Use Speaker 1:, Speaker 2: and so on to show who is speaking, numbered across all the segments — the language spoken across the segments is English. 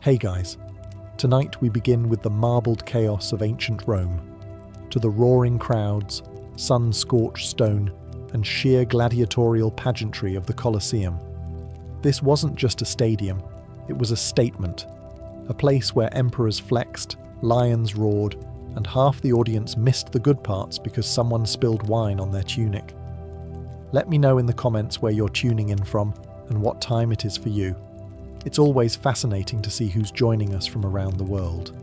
Speaker 1: Hey guys, tonight we begin with the marbled chaos of ancient Rome, to the roaring crowds, sun-scorched stone, and sheer gladiatorial pageantry of the Colosseum. This wasn't just a stadium, it was a statement, a place where emperors flexed, lions roared, and half the audience missed the good parts because someone spilled wine on their tunic. Let me know in the comments where you're tuning in from and what time it is for you. It's always fascinating to see who's joining us from around the world.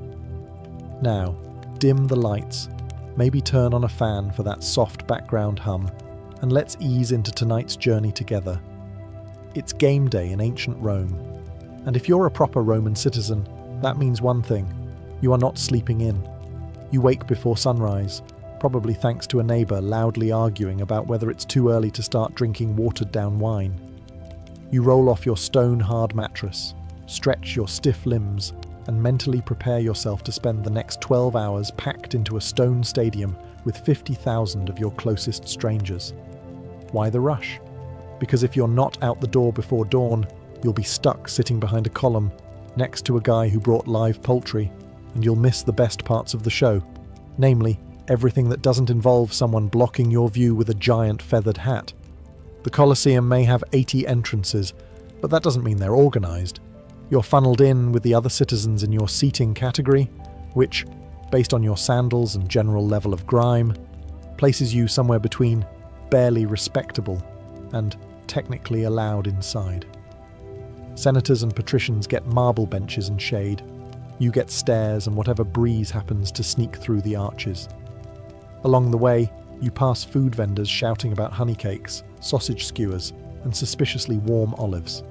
Speaker 1: Now, dim the lights, maybe turn on a fan for that soft background hum, and let's ease into tonight's journey together. It's game day in ancient Rome, and if you're a proper Roman citizen, that means one thing: you are not sleeping in. You wake before sunrise, probably thanks to a neighbour loudly arguing about whether it's too early to start drinking watered-down wine. You roll off your stone-hard mattress, stretch your stiff limbs, and mentally prepare yourself to spend the next 12 hours packed into a stone stadium with 50,000 of your closest strangers. Why the rush? Because if you're not out the door before dawn, you'll be stuck sitting behind a column next to a guy who brought live poultry, and you'll miss the best parts of the show, namely, everything that doesn't involve someone blocking your view with a giant feathered hat. The Colosseum may have 80 entrances, but that doesn't mean they're organised. You're funneled in with the other citizens in your seating category, which, based on your sandals and general level of grime, places you somewhere between barely respectable and technically allowed inside. Senators and patricians get marble benches and shade. You get stairs and whatever breeze happens to sneak through the arches. Along the way, you pass food vendors shouting about honey cakes, sausage skewers, and suspiciously warm olives.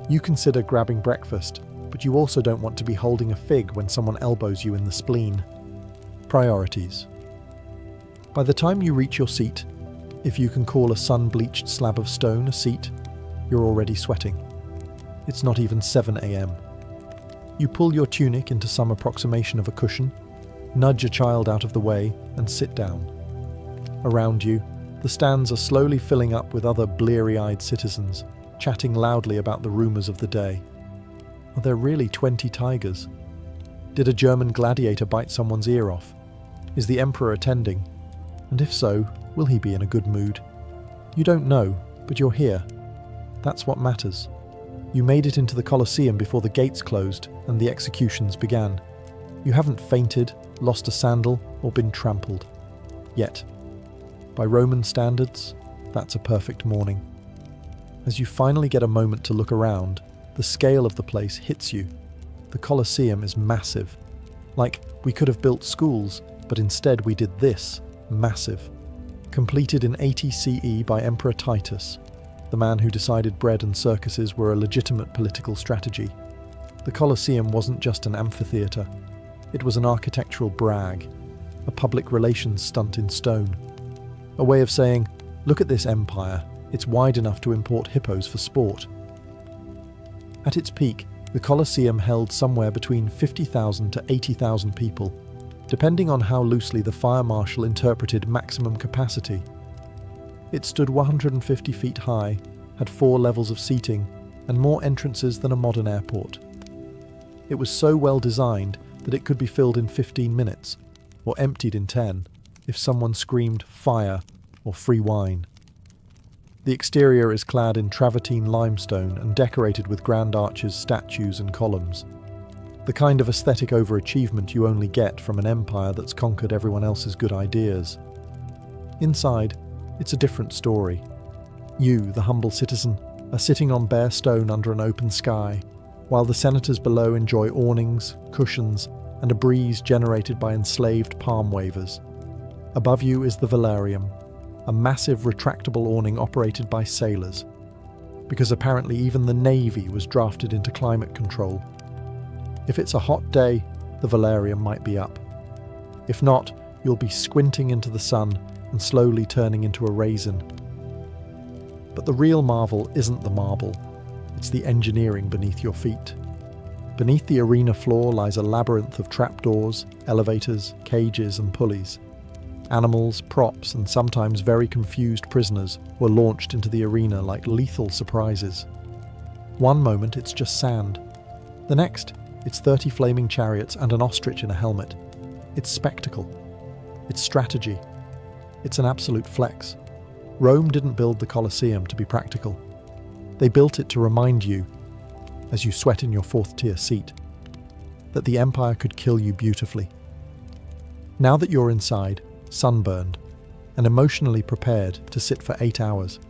Speaker 1: You consider grabbing breakfast, but you also don't want to be holding a fig when someone elbows you in the spleen. Priorities. By the time you reach your seat, if you can call a sun-bleached slab of stone a seat, you're already sweating. It's not even 7 a.m. You pull your tunic into some approximation of a cushion, nudge a child out of the way, and sit down. Around you, the stands are slowly filling up with other bleary-eyed citizens, chatting loudly about the rumours of the day. Are there really 20 tigers? Did a German gladiator bite someone's ear off? Is the emperor attending? And if so, will he be in a good mood? You don't know, but you're here. That's what matters. You made it into the Colosseum before the gates closed and the executions began. You haven't fainted, lost a sandal, or been trampled. Yet. By Roman standards, that's a perfect morning. As you finally get a moment to look around, the scale of the place hits you. The Colosseum is massive. Like, we could have built schools, but instead we did this, massive. Completed in 80 CE by Emperor Titus, the man who decided bread and circuses were a legitimate political strategy. The Colosseum wasn't just an amphitheatre. It was an architectural brag, a public relations stunt in stone. A way of saying, look at this empire, it's wide enough to import hippos for sport. At its peak, the Colosseum held somewhere between 50,000 to 80,000 people, depending on how loosely the fire marshal interpreted maximum capacity. It stood 150 feet high, had 4 levels of seating, and more entrances than a modern airport. It was so well designed that it could be filled in 15 minutes, or emptied in 10, if someone screamed fire or free wine. The exterior is clad in travertine limestone and decorated with grand arches, statues and columns. The kind of aesthetic overachievement you only get from an empire that's conquered everyone else's good ideas. Inside, it's a different story. You, the humble citizen, are sitting on bare stone under an open sky, while the senators below enjoy awnings, cushions, and a breeze generated by enslaved palm wavers. Above you is the velarium, a massive retractable awning operated by sailors, because apparently even the Navy was drafted into climate control. If it's a hot day, the velarium might be up. If not, you'll be squinting into the sun and slowly turning into a raisin. But the real marvel isn't the marble, it's the engineering beneath your feet. Beneath the arena floor lies a labyrinth of trapdoors, elevators, cages and pulleys. Animals, props, and sometimes very confused prisoners were launched into the arena like lethal surprises. One moment it's just sand. The next, It's 30 flaming chariots and an ostrich in a helmet. It's spectacle. It's strategy. It's an absolute flex. Rome didn't build the Colosseum to be practical. They built it to remind you, as you sweat in your fourth-tier seat, that the empire could kill you beautifully. Now that you're inside, sunburned, and emotionally prepared to sit for 8 hours,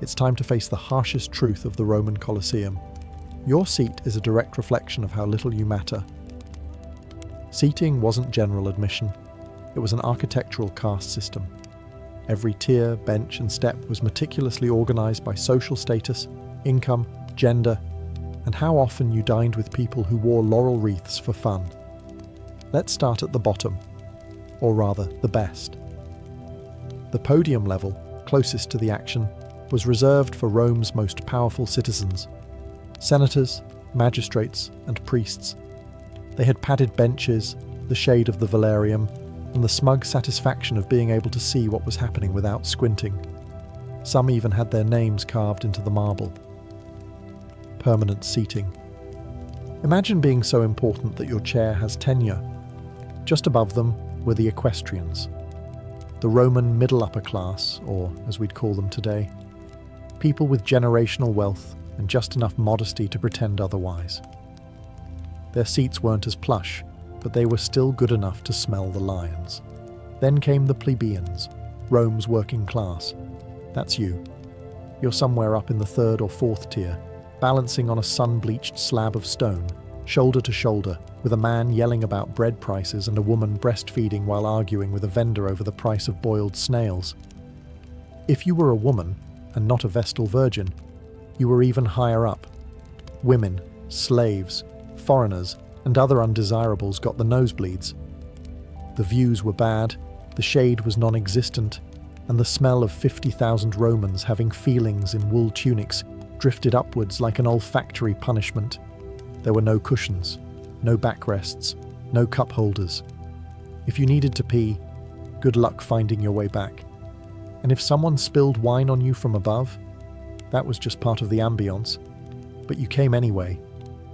Speaker 1: it's time to face the harshest truth of the Roman Colosseum. Your seat is a direct reflection of how little you matter. Seating wasn't general admission. It was an architectural caste system. Every tier, bench, and step was meticulously organized by social status, income, gender, and how often you dined with people who wore laurel wreaths for fun. Let's start at the bottom, or rather, the best. The podium level, closest to the action, was reserved for Rome's most powerful citizens: senators, magistrates, and priests. They had padded benches, the shade of the velarium, and the smug satisfaction of being able to see what was happening without squinting. Some even had their names carved into the marble. Permanent seating. Imagine being so important that your chair has tenure. Just above them were the equestrians, the Roman middle-upper class, or as we'd call them today, people with generational wealth and just enough modesty to pretend otherwise. Their seats weren't as plush, but they were still good enough to smell the lions. Then came the plebeians, Rome's working class. That's you. You're somewhere up in the 3rd or 4th tier, balancing on a sun-bleached slab of stone, shoulder to shoulder, with a man yelling about bread prices and a woman breastfeeding while arguing with a vendor over the price of boiled snails. If you were a woman, and not a Vestal virgin, you were even higher up. Women, slaves, foreigners, and other undesirables got the nosebleeds. The views were bad, the shade was non-existent, and the smell of 50,000 Romans having feelings in wool tunics drifted upwards like an olfactory punishment. There were no cushions, no backrests, no cup holders. If you needed to pee, good luck finding your way back. And if someone spilled wine on you from above, that was just part of the ambience. But you came anyway,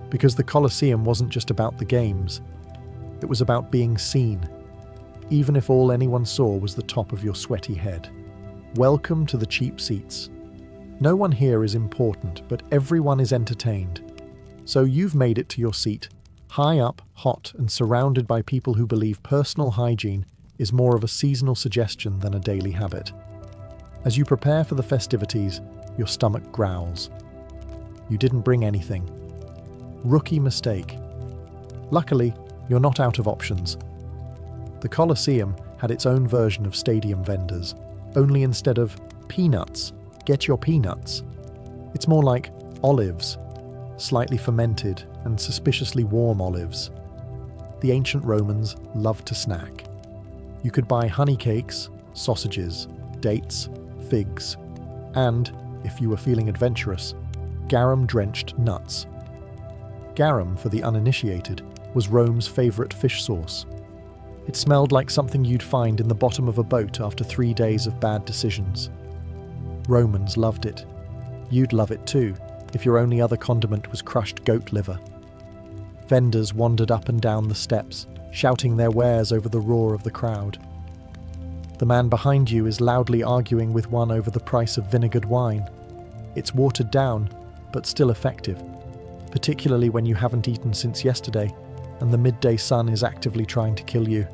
Speaker 1: because the Colosseum wasn't just about the games. It was about being seen, even if all anyone saw was the top of your sweaty head. Welcome to the cheap seats. No one here is important, but everyone is entertained. So you've made it to your seat, high up, hot, and surrounded by people who believe personal hygiene is more of a seasonal suggestion than a daily habit. As you prepare for the festivities, your stomach growls. You didn't bring anything. Rookie mistake. Luckily, you're not out of options. The Colosseum had its own version of stadium vendors, only instead of peanuts, get your peanuts. It's more like olives, slightly fermented and suspiciously warm olives. The ancient Romans loved to snack. You could buy honey cakes, sausages, dates, figs, and, if you were feeling adventurous, garum-drenched nuts. Garum, for the uninitiated, was Rome's favourite fish sauce. It smelled like something you'd find in the bottom of a boat after 3 days of bad decisions. Romans loved it. You'd love it too, if your only other condiment was crushed goat liver. Vendors wandered up and down the steps, shouting their wares over the roar of the crowd. The man behind you is loudly arguing with one over the price of vinegared wine. It's watered down, but still effective, particularly when you haven't eaten since yesterday and the midday sun is actively trying to kill you.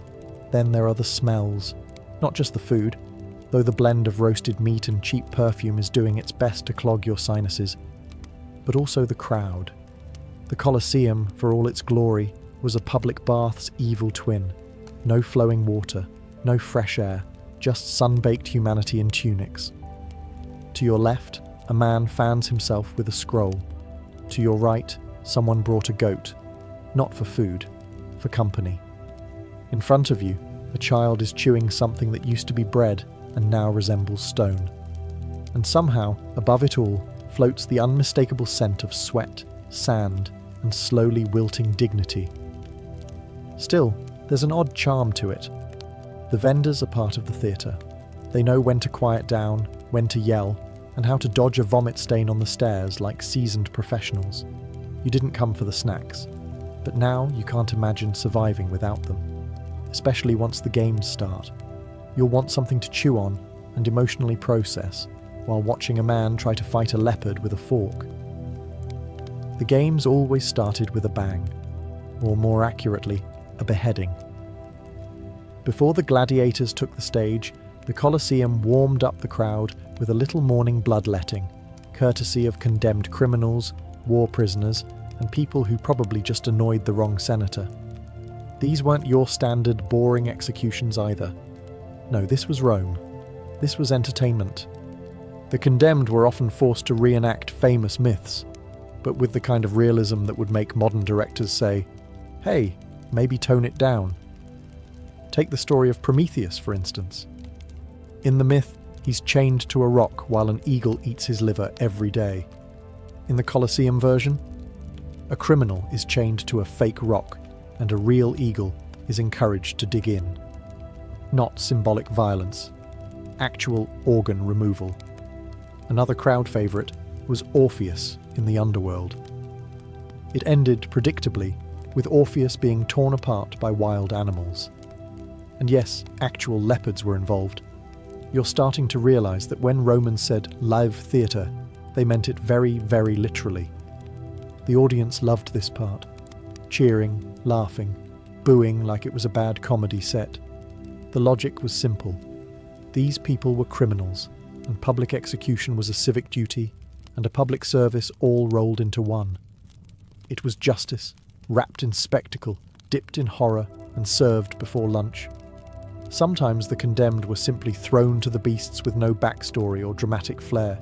Speaker 1: Then there are the smells, not just the food, though the blend of roasted meat and cheap perfume is doing its best to clog your sinuses, but also the crowd. The Colosseum, for all its glory, was a public bath's evil twin. No flowing water, no fresh air, just sun-baked humanity in tunics. To your left, a man fans himself with a scroll. To your right, someone brought a goat, not for food, for company. In front of you, a child is chewing something that used to be bread and now resembles stone. And somehow, above it all, floats the unmistakable scent of sweat, sand, and slowly wilting dignity. Still, there's an odd charm to it. The vendors are part of the theatre. They know when to quiet down, when to yell, and how to dodge a vomit stain on the stairs like seasoned professionals. You didn't come for the snacks. but now you can't imagine surviving without them, especially once the games start. You'll want something to chew on and emotionally process while watching a man try to fight a leopard with a fork. The games always started with a bang, or more accurately, a beheading. Before the gladiators took the stage, the Colosseum warmed up the crowd with a little morning bloodletting, courtesy of condemned criminals, war prisoners, and people who probably just annoyed the wrong senator. These weren't your standard boring executions either. No, this was Rome. This was entertainment. The condemned were often forced to reenact famous myths, but with the kind of realism that would make modern directors say, "Hey, maybe tone it down." Take the story of Prometheus, for instance. In the myth, he's chained to a rock while an eagle eats his liver every day. In the Colosseum version, a criminal is chained to a fake rock and a real eagle is encouraged to dig in. Not symbolic violence, actual organ removal. Another crowd favourite was Orpheus in the underworld. It ended predictably with Orpheus being torn apart by wild animals. And yes, actual leopards were involved. You're starting to realise that when Romans said live theatre, they meant it very, very literally. The audience loved this part, cheering, laughing, booing like it was a bad comedy set. The logic was simple. These people were criminals, and public execution was a civic duty and a public service all rolled into one. It was justice, wrapped in spectacle, dipped in horror, and served before lunch. Sometimes the condemned were simply thrown to the beasts with no backstory or dramatic flair,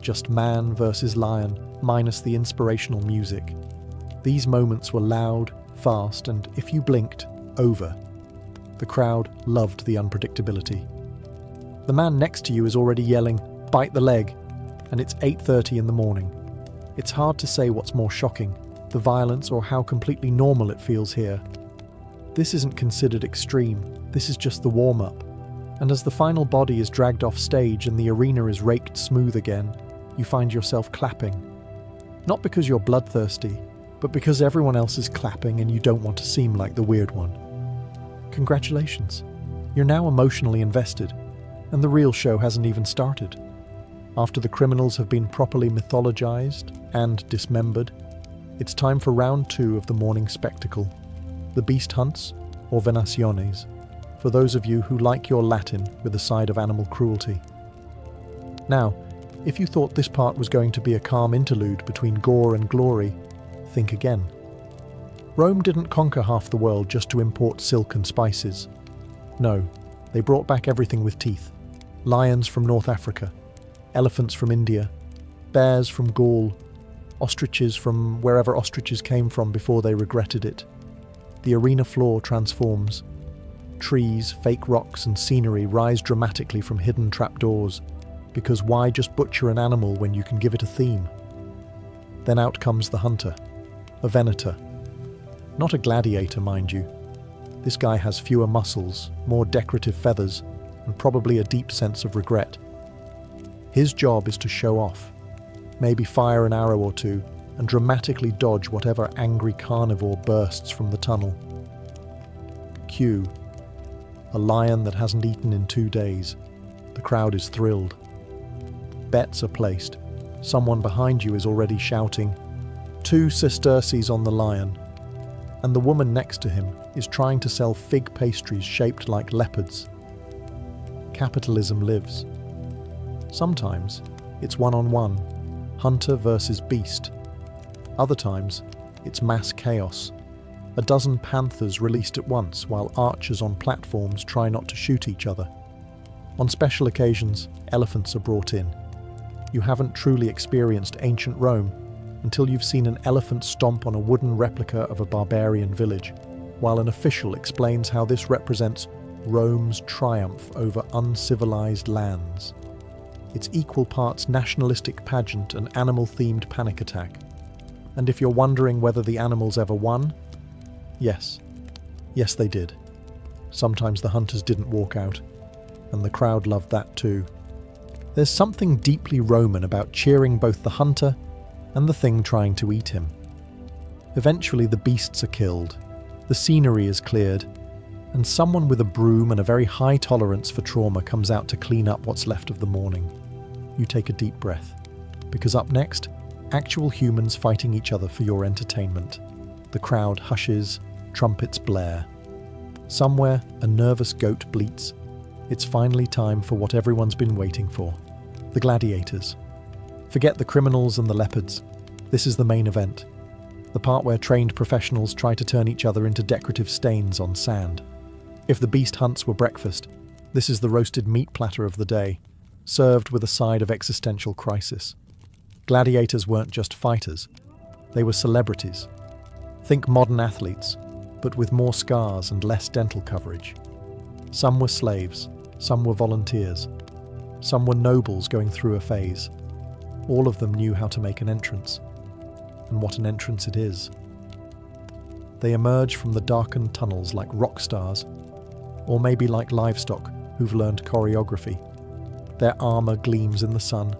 Speaker 1: just man versus lion, minus the inspirational music. These moments were loud, fast, and if you blinked, over. The crowd loved the unpredictability. The man next to you is already yelling, "Bite the leg," and it's 8:30 in the morning. It's hard to say what's more shocking, the violence or how completely normal it feels here. This isn't considered extreme, this is just the warm-up. And as the final body is dragged off stage and the arena is raked smooth again, you find yourself clapping. Not because you're bloodthirsty, but because everyone else is clapping and you don't want to seem like the weird one. Congratulations, you're now emotionally invested, and the real show hasn't even started. After the criminals have been properly mythologized and dismembered, it's time for round 2 of the morning spectacle, the beast hunts, or venaciones, for those of you who like your Latin with a side of animal cruelty. Now, if you thought this part was going to be a calm interlude between gore and glory, think again. Rome didn't conquer half the world just to import silk and spices. No, they brought back everything with teeth. Lions from North Africa, elephants from India, bears from Gaul, ostriches from wherever ostriches came from before they regretted it. The arena floor transforms. Trees, fake rocks and scenery rise dramatically from hidden trapdoors, because why just butcher an animal when you can give it a theme? Then out comes the hunter, a venator. Not a gladiator, mind you. This guy has fewer muscles, more decorative feathers, and probably a deep sense of regret. His job is to show off, maybe fire an arrow or two, and dramatically dodge whatever angry carnivore bursts from the tunnel. Cue. A lion that hasn't eaten in 2 days. The crowd is thrilled. Bets are placed. Someone behind you is already shouting, 2 sesterces on the lion. And the woman next to him is trying to sell fig pastries shaped like leopards. Capitalism lives. Sometimes it's one-on-one, hunter versus beast. Other times it's mass chaos. A dozen panthers released at once while archers on platforms try not to shoot each other. On special occasions, elephants are brought in. You haven't truly experienced ancient Rome until you've seen an elephant stomp on a wooden replica of a barbarian village, while an official explains how this represents Rome's triumph over uncivilized lands. It's equal parts nationalistic pageant and animal-themed panic attack. And if you're wondering whether the animals ever won, yes. Yes, they did. Sometimes the hunters didn't walk out, and the crowd loved that too. There's something deeply Roman about cheering both the hunter and the thing trying to eat him. Eventually the beasts are killed, the scenery is cleared, and someone with a broom and a very high tolerance for trauma comes out to clean up what's left of the morning. You take a deep breath, because up next, actual humans fighting each other for your entertainment. The crowd hushes, trumpets blare. Somewhere, a nervous goat bleats. It's finally time for what everyone's been waiting for. The gladiators. Forget the criminals and the leopards. This is the main event. The part where trained professionals try to turn each other into decorative stains on sand. If the beast hunts were breakfast, this is the roasted meat platter of the day, served with a side of existential crisis. Gladiators weren't just fighters, they were celebrities. Think modern athletes, but with more scars and less dental coverage. Some were slaves, some were volunteers, some were nobles going through a phase. All of them knew how to make an entrance, and what an entrance it is. They emerge from the darkened tunnels like rock stars, or maybe like livestock who've learned choreography. Their armor gleams in the sun,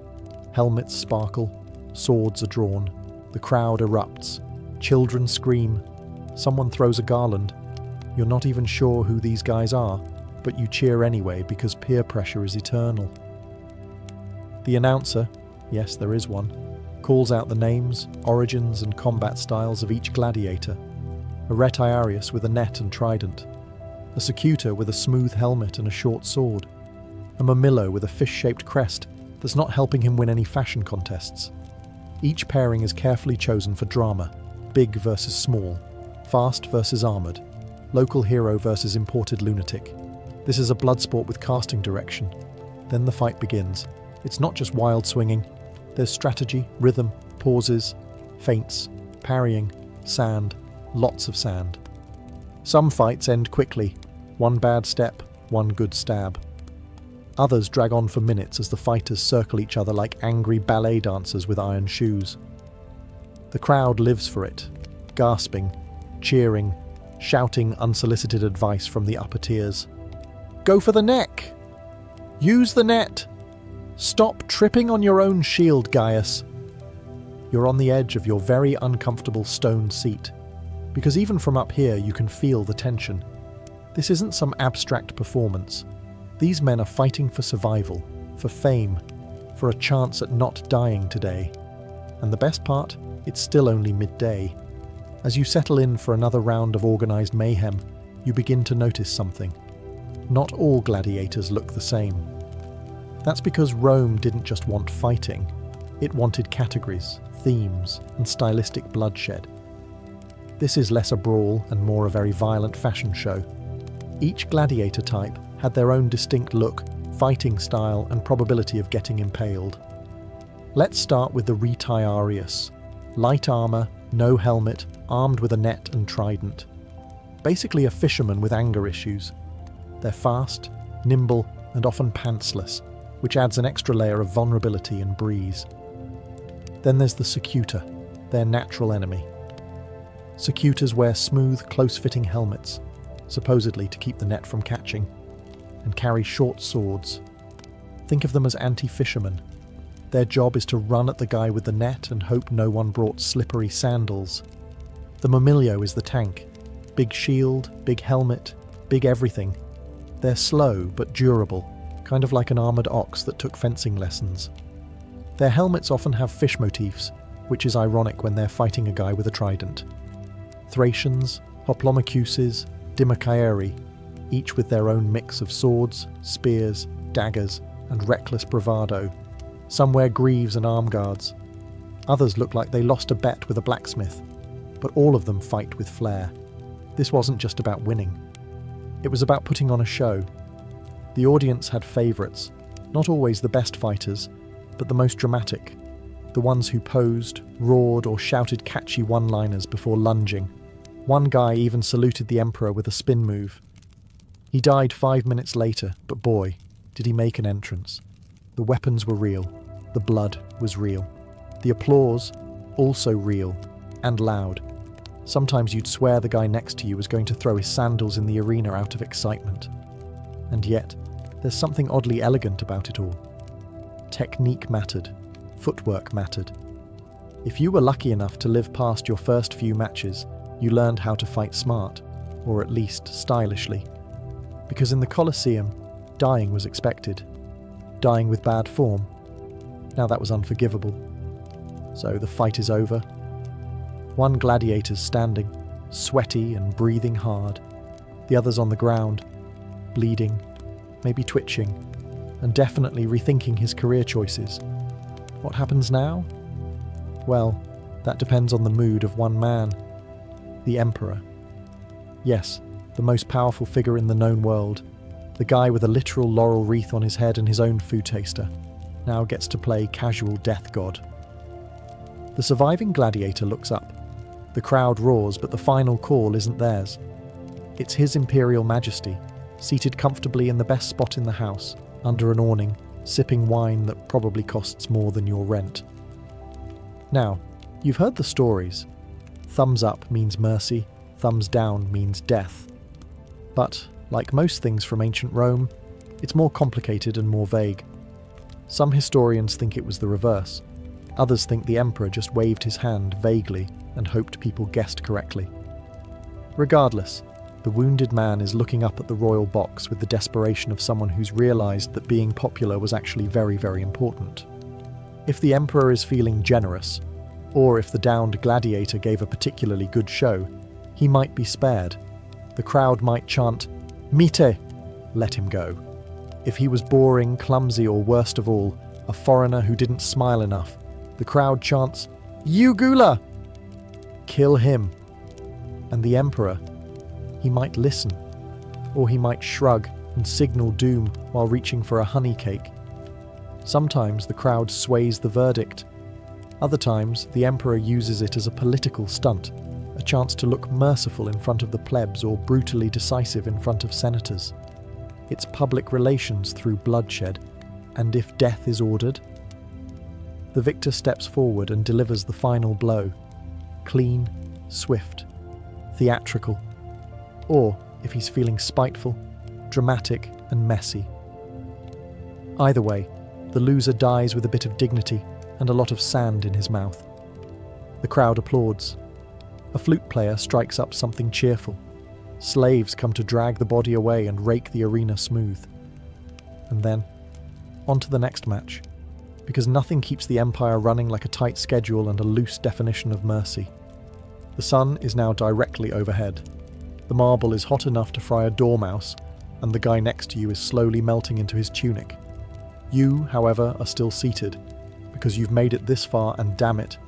Speaker 1: helmets sparkle, swords are drawn, the crowd erupts, children scream, someone throws a garland. You're not even sure who these guys are, but you cheer anyway because peer pressure is eternal. The announcer, yes there is one, calls out the names, origins and combat styles of each gladiator. A retiarius with a net and trident, a secutor with a smooth helmet and a short sword, a mamillo with a fish-shaped crest that's not helping him win any fashion contests. Each pairing is carefully chosen for drama, big versus small, fast versus armoured, local hero versus imported lunatic. This is a blood sport with casting direction. Then the fight begins. It's not just wild swinging. There's strategy, rhythm, pauses, feints, parrying, sand, lots of sand. Some fights end quickly. One bad step, one good stab. Others drag on for minutes as the fighters circle each other like angry ballet dancers with iron shoes. The crowd lives for it, gasping, cheering, shouting unsolicited advice from the upper tiers. Go for the neck! Use the net! Stop tripping on your own shield, Gaius! You're on the edge of your very uncomfortable stone seat, because even from up here you can feel the tension. This isn't some abstract performance. These men are fighting for survival, for fame, for a chance at not dying today. And the best part? It's still only midday. As you settle in for another round of organised mayhem, you begin to notice something. Not all gladiators look the same. That's because Rome didn't just want fighting. It wanted categories, themes, and stylistic bloodshed. This is less a brawl and more a very violent fashion show. Each gladiator type had their own distinct look, fighting style, and probability of getting impaled. Let's start with the retiarius. Light armour, no helmet, armed with a net and trident. Basically a fisherman with anger issues. They're fast, nimble, and often pantsless, which adds an extra layer of vulnerability and breeze. Then there's the secutor, their natural enemy. Secutors wear smooth, close-fitting helmets, supposedly to keep the net from catching, and carry short swords. Think of them as anti-fishermen. Their job is to run at the guy with the net and hope no one brought slippery sandals. The mamillo is the tank. Big shield, big helmet, big everything. They're slow but durable, kind of like an armoured ox that took fencing lessons. Their helmets often have fish motifs, which is ironic when they're fighting a guy with a trident. Thracians, Hoplomachuses, Dimocaeri, each with their own mix of swords, spears, daggers, and reckless bravado. Some wear greaves and arm guards. Others look like they lost a bet with a blacksmith, but all of them fight with flair. This wasn't just about winning. It was about putting on a show. The audience had favourites, not always the best fighters, but the most dramatic, the ones who posed, roared, or shouted catchy one-liners before lunging. One guy even saluted the emperor with a spin move. He died 5 minutes later, but boy, did he make an entrance. The weapons were real. The blood was real. The applause, also real, and loud. Sometimes you'd swear the guy next to you was going to throw his sandals in the arena out of excitement. And yet, there's something oddly elegant about it all. Technique mattered. Footwork mattered. If you were lucky enough to live past your first few matches, you learned how to fight smart, or at least stylishly. Because in the Colosseum, dying was expected. Dying with bad form. Now that was unforgivable. So the fight is over. One gladiator's standing, sweaty and breathing hard. The other's on the ground, bleeding, maybe twitching, and definitely rethinking his career choices. What happens now? Well, that depends on the mood of one man. The Emperor. Yes, the most powerful figure in the known world. The guy with a literal laurel wreath on his head and his own food taster. Now gets to play casual death god. The surviving gladiator looks up. The crowd roars, but the final call isn't theirs. It's His Imperial Majesty, seated comfortably in the best spot in the house, under an awning, sipping wine that probably costs more than your rent. Now, you've heard the stories. Thumbs up means mercy, thumbs down means death. But, like most things from ancient Rome, it's more complicated and more vague. Some historians think it was the reverse. Others think the emperor just waved his hand vaguely and hoped people guessed correctly. Regardless, the wounded man is looking up at the royal box with the desperation of someone who's realized that being popular was actually very, very important. If the emperor is feeling generous, or if the downed gladiator gave a particularly good show, he might be spared. The crowd might chant, "Mite!" Let him go. If he was boring, clumsy, or worst of all, a foreigner who didn't smile enough, the crowd chants, "Ugula!" Kill him. And the emperor, he might listen, or he might shrug and signal doom while reaching for a honey cake. Sometimes the crowd sways the verdict. Other times, the emperor uses it as a political stunt, a chance to look merciful in front of the plebs or brutally decisive in front of senators. It's public relations through bloodshed, and if death is ordered, the victor steps forward and delivers the final blow. Clean, swift, theatrical. Or, if he's feeling spiteful, dramatic and messy. Either way, the loser dies with a bit of dignity and a lot of sand in his mouth. The crowd applauds. A flute player strikes up something cheerful. Slaves come to drag the body away and rake the arena smooth. And then, on to the next match, because nothing keeps the empire running like a tight schedule and a loose definition of mercy. The sun is now directly overhead. The marble is hot enough to fry a dormouse, and the guy next to you is slowly melting into his tunic. You, however, are still seated, because you've made it this far, and damn it,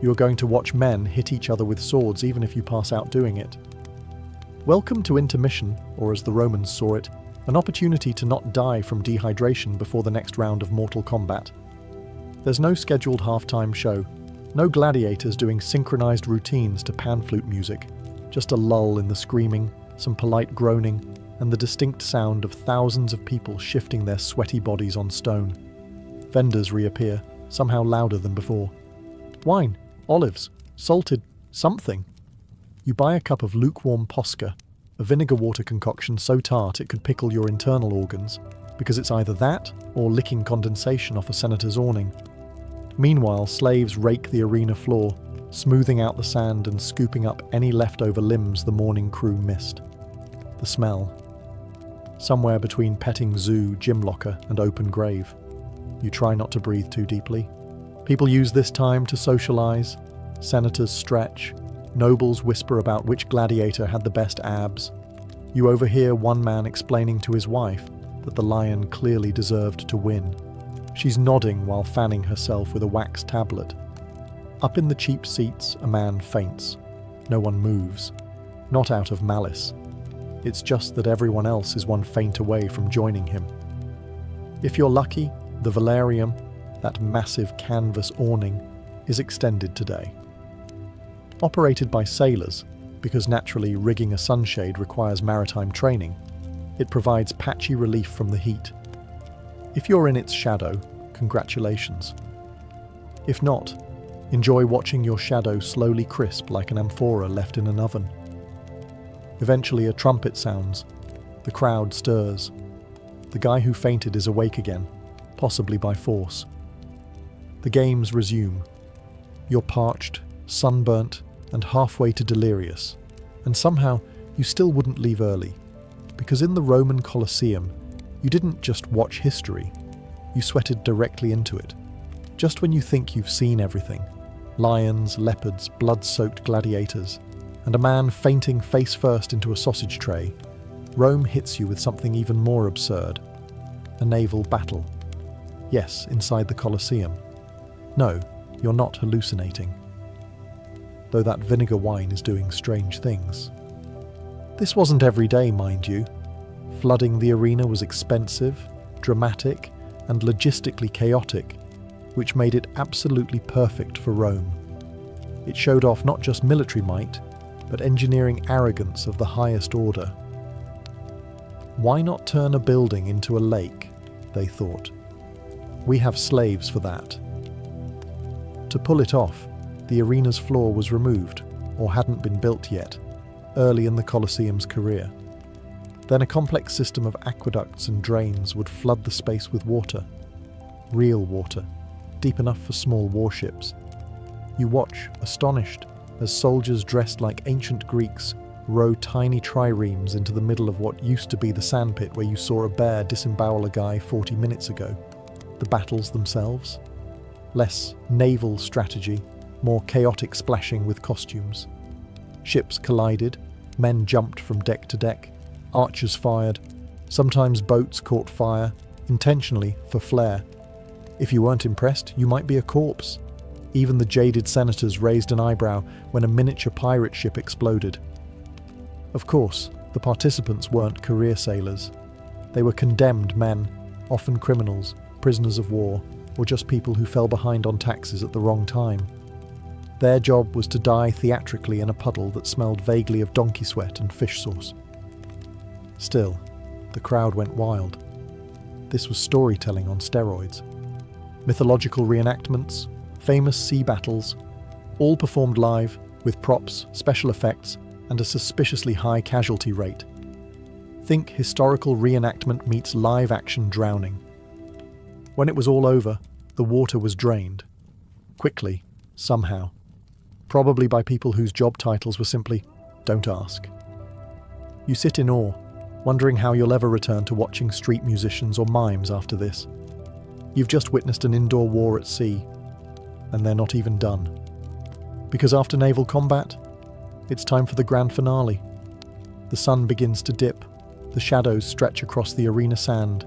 Speaker 1: you are going to watch men hit each other with swords even if you pass out doing it. Welcome to intermission, or as the Romans saw it, an opportunity to not die from dehydration before the next round of Mortal Kombat. There's no scheduled halftime show, no gladiators doing synchronized routines to pan flute music, just a lull in the screaming, some polite groaning, and the distinct sound of thousands of people shifting their sweaty bodies on stone. Vendors reappear, somehow louder than before. Wine, olives, salted, something. You buy a cup of lukewarm posca, a vinegar water concoction so tart it could pickle your internal organs, because it's either that or licking condensation off a senator's awning. Meanwhile, slaves rake the arena floor, smoothing out the sand and scooping up any leftover limbs the morning crew missed. The smell. Somewhere between petting zoo, gym locker, and open grave. You try not to breathe too deeply. People use this time to socialize. Senators stretch. Nobles whisper about which gladiator had the best abs. You overhear one man explaining to his wife that the lion clearly deserved to win. She's nodding while fanning herself with a wax tablet. Up in the cheap seats, a man faints. No one moves. Not out of malice. It's just that everyone else is one faint away from joining him. If you're lucky, the velarium, that massive canvas awning, is extended today. Operated by sailors, because naturally rigging a sunshade requires maritime training, it provides patchy relief from the heat. If you're in its shadow, congratulations. If not, enjoy watching your shadow slowly crisp like an amphora left in an oven. Eventually a trumpet sounds. The crowd stirs. The guy who fainted is awake again, possibly by force. The games resume. You're parched, sunburnt, and halfway to delirious. And somehow, you still wouldn't leave early. Because in the Roman Colosseum, you didn't just watch history, you sweated directly into it. Just when you think you've seen everything, lions, leopards, blood-soaked gladiators, and a man fainting face first into a sausage tray, Rome hits you with something even more absurd. A naval battle. Yes, inside the Colosseum. No, you're not hallucinating. Though that vinegar wine is doing strange things. This wasn't every day, mind you. Flooding the arena was expensive, dramatic, and logistically chaotic, which made it absolutely perfect for Rome. It showed off not just military might, but engineering arrogance of the highest order. Why not turn a building into a lake, they thought. We have slaves for that. To pull it off, the arena's floor was removed, or hadn't been built yet, early in the Colosseum's career. Then a complex system of aqueducts and drains would flood the space with water. Real water, deep enough for small warships. You watch, astonished, as soldiers dressed like ancient Greeks row tiny triremes into the middle of what used to be the sandpit where you saw a bear disembowel a guy 40 minutes ago. The battles themselves? Less naval strategy, more chaotic splashing with costumes. Ships collided, men jumped from deck to deck, archers fired, sometimes boats caught fire, intentionally for flair. If you weren't impressed, you might be a corpse. Even the jaded senators raised an eyebrow when a miniature pirate ship exploded. Of course, the participants weren't career sailors. They were condemned men, often criminals, prisoners of war, or just people who fell behind on taxes at the wrong time. Their job was to die theatrically in a puddle that smelled vaguely of donkey sweat and fish sauce. Still, the crowd went wild. This was storytelling on steroids. Mythological reenactments, famous sea battles, all performed live with props, special effects, and a suspiciously high casualty rate. Think historical reenactment meets live action drowning. When it was all over, the water was drained. Quickly, somehow. Probably by people whose job titles were simply, "Don't ask." You sit in awe, wondering how you'll ever return to watching street musicians or mimes after this. You've just witnessed an indoor war at sea, and they're not even done. Because after naval combat, it's time for the grand finale. The sun begins to dip, the shadows stretch across the arena sand,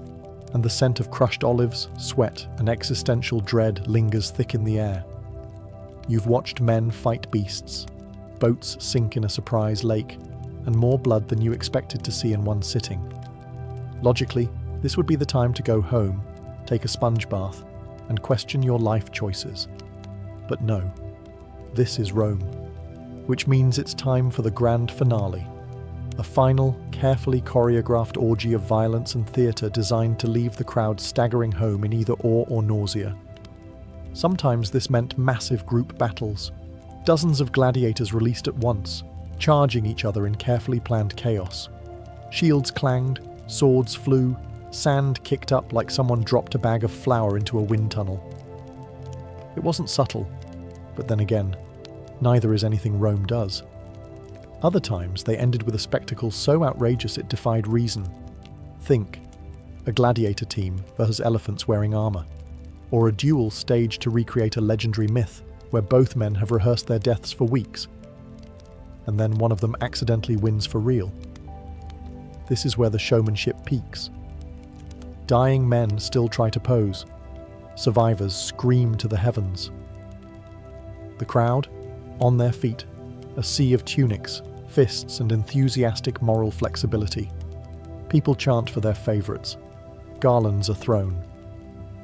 Speaker 1: and the scent of crushed olives, sweat, and existential dread lingers thick in the air. You've watched men fight beasts, boats sink in a surprise lake, and more blood than you expected to see in one sitting. Logically, this would be the time to go home, take a sponge bath, and question your life choices. But no, this is Rome, which means it's time for the grand finale. A final, carefully choreographed orgy of violence and theatre designed to leave the crowd staggering home in either awe or nausea. Sometimes this meant massive group battles, dozens of gladiators released at once, charging each other in carefully planned chaos. Shields clanged, swords flew, sand kicked up like someone dropped a bag of flour into a wind tunnel. It wasn't subtle, but then again, neither is anything Rome does. Other times they ended with a spectacle so outrageous it defied reason. Think, a gladiator team versus elephants wearing armor, or a duel staged to recreate a legendary myth where both men have rehearsed their deaths for weeks, and then one of them accidentally wins for real. This is where the showmanship peaks. Dying men still try to pose. Survivors scream to the heavens. The crowd, on their feet, a sea of tunics, fists, and enthusiastic moral flexibility. People chant for their favourites. Garlands are thrown.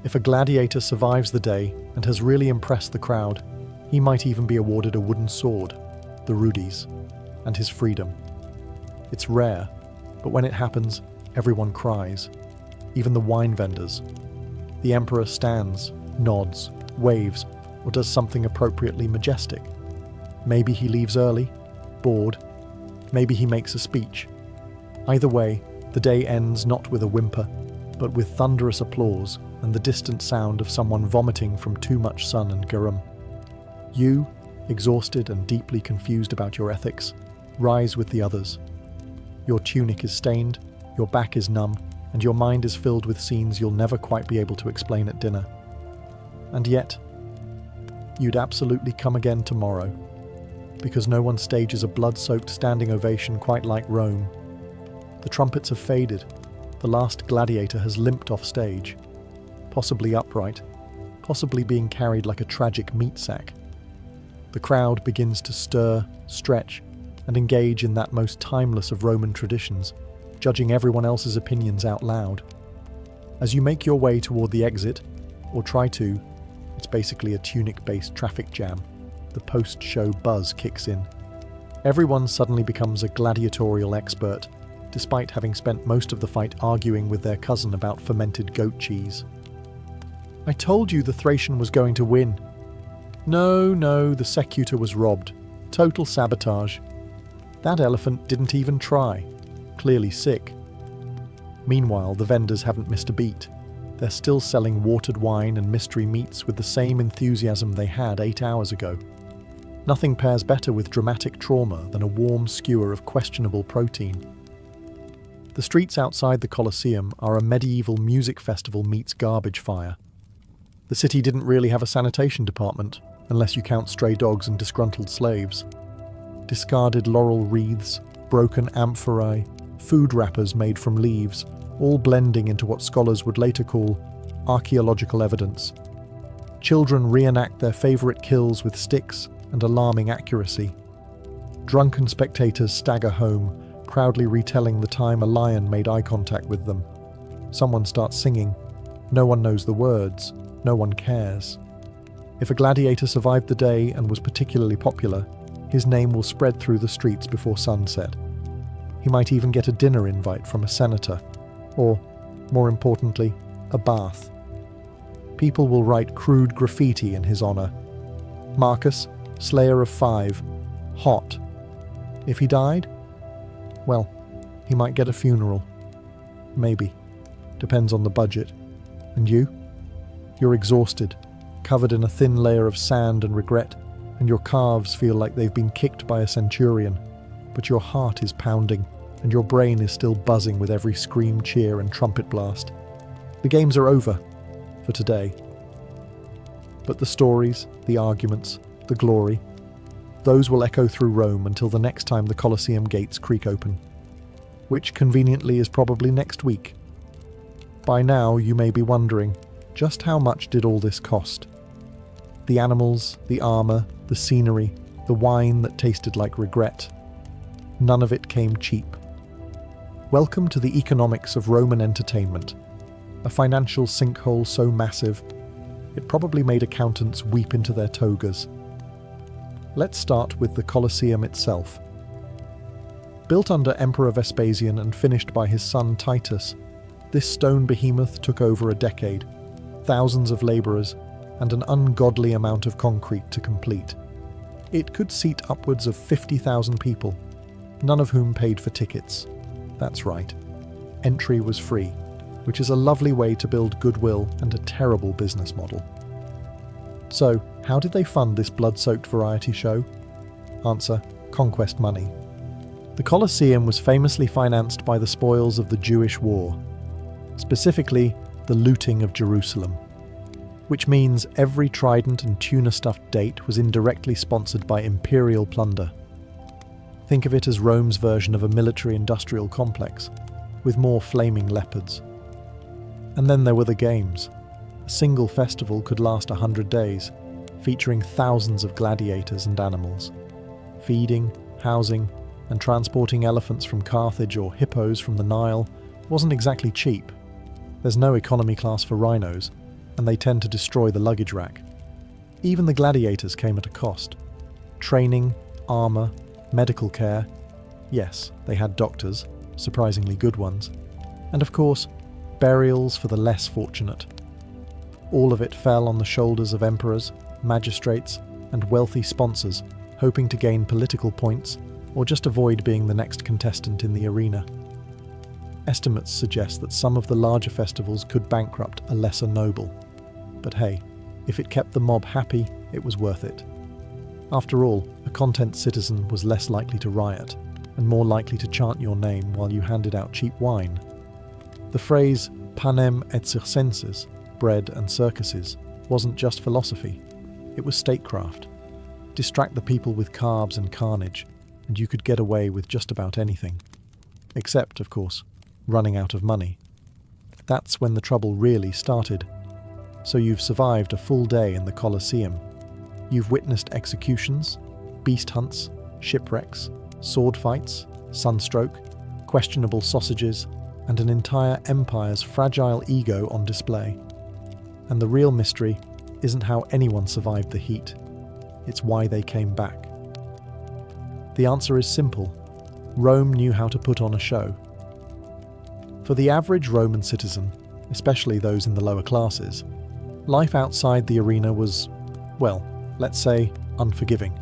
Speaker 1: If a gladiator survives the day and has really impressed the crowd, he might even be awarded a wooden sword, the Rudies, and his freedom. It's rare, but when it happens, everyone cries. Even the wine vendors. The emperor stands, nods, waves, or does something appropriately majestic. Maybe he leaves early, bored. Maybe he makes a speech. Either way, the day ends not with a whimper, but with thunderous applause and the distant sound of someone vomiting from too much sun and garum. You, exhausted and deeply confused about your ethics, rise with the others. Your tunic is stained, your back is numb, and your mind is filled with scenes you'll never quite be able to explain at dinner. And yet, you'd absolutely come again tomorrow, because no one stages a blood-soaked standing ovation quite like Rome. The trumpets have faded, the last gladiator has limped off stage, possibly upright, possibly being carried like a tragic meat sack. The crowd begins to stir, stretch, and engage in that most timeless of Roman traditions, judging everyone else's opinions out loud. As you make your way toward the exit, or try to, it's basically a tunic-based traffic jam. The post-show buzz kicks in. Everyone suddenly becomes a gladiatorial expert, despite having spent most of the fight arguing with their cousin about fermented goat cheese. I told you the Thracian was going to win. No, the Secutor was robbed. Total sabotage. That elephant didn't even try. Clearly sick. Meanwhile, the vendors haven't missed a beat. They're still selling watered wine and mystery meats with the same enthusiasm they had 8 hours ago. Nothing pairs better with dramatic trauma than a warm skewer of questionable protein. The streets outside the Colosseum are a medieval music festival meets garbage fire. The city didn't really have a sanitation department, unless you count stray dogs and disgruntled slaves. Discarded laurel wreaths, broken amphorae, food wrappers made from leaves, all blending into what scholars would later call archaeological evidence. Children reenact their favourite kills with sticks and alarming accuracy. Drunken spectators stagger home, proudly retelling the time a lion made eye contact with them. Someone starts singing. No one knows the words. No one cares. If a gladiator survived the day and was particularly popular, his name will spread through the streets before sunset. He might even get a dinner invite from a senator, or, more importantly, a bath. People will write crude graffiti in his honor. Marcus, Slayer of 5, hot. If he died? Well, he might get a funeral. Maybe. Depends on the budget. And you? You're exhausted, covered in a thin layer of sand and regret, and your calves feel like they've been kicked by a centurion, but your heart is pounding, and your brain is still buzzing with every scream, cheer, and trumpet blast. The games are over, for today. But the stories, the arguments, the glory, those will echo through Rome until the next time the Colosseum gates creak open, which conveniently is probably next week. By now you may be wondering, just how much did all this cost? The animals, the armour, the scenery, the wine that tasted like regret. None of it came cheap. Welcome to the economics of Roman entertainment, a financial sinkhole so massive, it probably made accountants weep into their togas. Let's start with the Colosseum itself. Built under Emperor Vespasian and finished by his son Titus, this stone behemoth took over a decade, thousands of labourers, and an ungodly amount of concrete to complete. It could seat upwards of 50,000 people, none of whom paid for tickets. That's right. Entry was free, which is a lovely way to build goodwill and a terrible business model. So, how did they fund this blood-soaked variety show? Answer: conquest money. The Colosseum was famously financed by the spoils of the Jewish war, specifically the looting of Jerusalem, which means every trident and tuna-stuffed date was indirectly sponsored by imperial plunder. Think of it as Rome's version of a military-industrial complex, with more flaming leopards. And then there were the games. A single festival could last 100 days, featuring thousands of gladiators and animals. Feeding, housing, and transporting elephants from Carthage or hippos from the Nile wasn't exactly cheap. There's no economy class for rhinos, and they tend to destroy the luggage rack. Even the gladiators came at a cost. Training, armour, medical care. Yes, they had doctors, surprisingly good ones. And of course, burials for the less fortunate. All of it fell on the shoulders of emperors, magistrates, and wealthy sponsors, hoping to gain political points or just avoid being the next contestant in the arena. Estimates suggest that some of the larger festivals could bankrupt a lesser noble. But hey, if it kept the mob happy, it was worth it. After all, a content citizen was less likely to riot and more likely to chant your name while you handed out cheap wine. The phrase panem et circenses, bread and circuses, wasn't just philosophy, it was statecraft. Distract the people with carbs and carnage, and you could get away with just about anything. Except, of course, running out of money. That's when the trouble really started. So you've survived a full day in the Colosseum. You've witnessed executions, beast hunts, shipwrecks, sword fights, sunstroke, questionable sausages, and an entire empire's fragile ego on display. And the real mystery isn't how anyone survived the heat. It's why they came back. The answer is simple. Rome knew how to put on a show. For the average Roman citizen, especially those in the lower classes, life outside the arena was, well, let's say, unforgiving.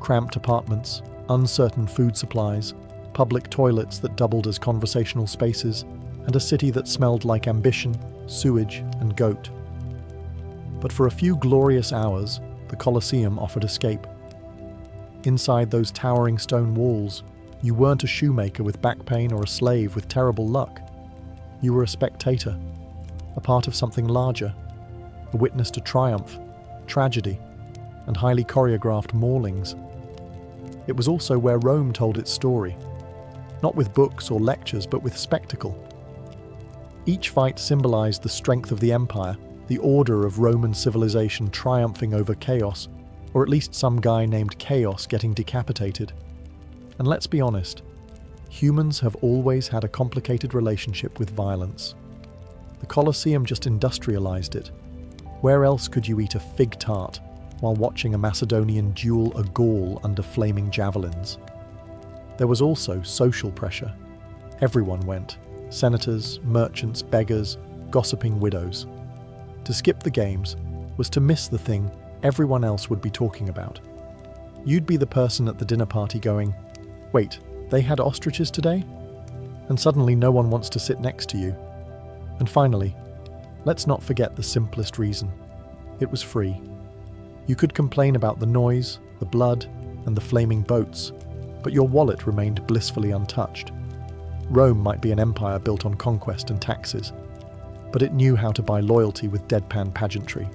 Speaker 1: Cramped apartments, uncertain food supplies, public toilets that doubled as conversational spaces, and a city that smelled like ambition, sewage, and goat. But for a few glorious hours, the Colosseum offered escape. Inside those towering stone walls, you weren't a shoemaker with back pain or a slave with terrible luck. You were a spectator, a part of something larger, a witness to triumph, tragedy, and highly choreographed maulings. It was also where Rome told its story, not with books or lectures, but with spectacle. Each fight symbolized the strength of the empire, the order of Roman civilization triumphing over chaos, or at least some guy named Chaos getting decapitated. And let's be honest, humans have always had a complicated relationship with violence. The Colosseum just industrialized it. Where else could you eat a fig tart while watching a Macedonian duel a Gaul under flaming javelins? There was also social pressure. Everyone went. Senators, merchants, beggars, gossiping widows. To skip the games was to miss the thing everyone else would be talking about. You'd be the person at the dinner party going, "Wait, they had ostriches today?" And suddenly no one wants to sit next to you. And finally, let's not forget the simplest reason. It was free. You could complain about the noise, the blood, and the flaming boats, but your wallet remained blissfully untouched. Rome might be an empire built on conquest and taxes, but it knew how to buy loyalty with deadpan pageantry.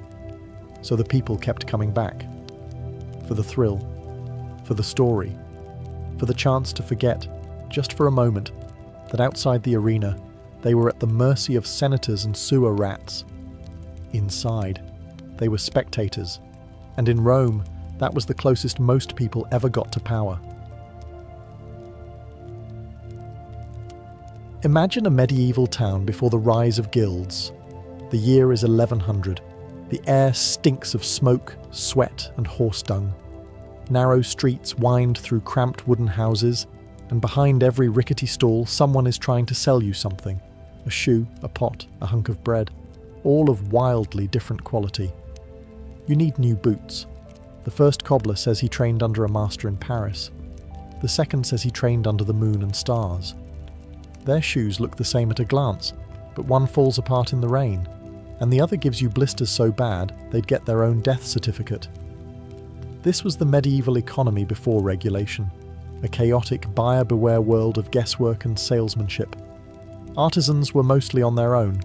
Speaker 1: So the people kept coming back. For the thrill, for the story, for the chance to forget, just for a moment, that outside the arena, they were at the mercy of senators and sewer rats. Inside, they were spectators, and in Rome, that was the closest most people ever got to power. Imagine a medieval town before the rise of guilds. The year is 1100. The air stinks of smoke, sweat, and horse dung. Narrow streets wind through cramped wooden houses, and behind every rickety stall, someone is trying to sell you something. A shoe, a pot, a hunk of bread, all of wildly different quality. You need new boots. The first cobbler says he trained under a master in Paris. The second says he trained under the moon and stars. Their shoes look the same at a glance, but one falls apart in the rain, and the other gives you blisters so bad they'd get their own death certificate. This was the medieval economy before regulation, a chaotic buyer beware world of guesswork and salesmanship. Artisans were mostly on their own.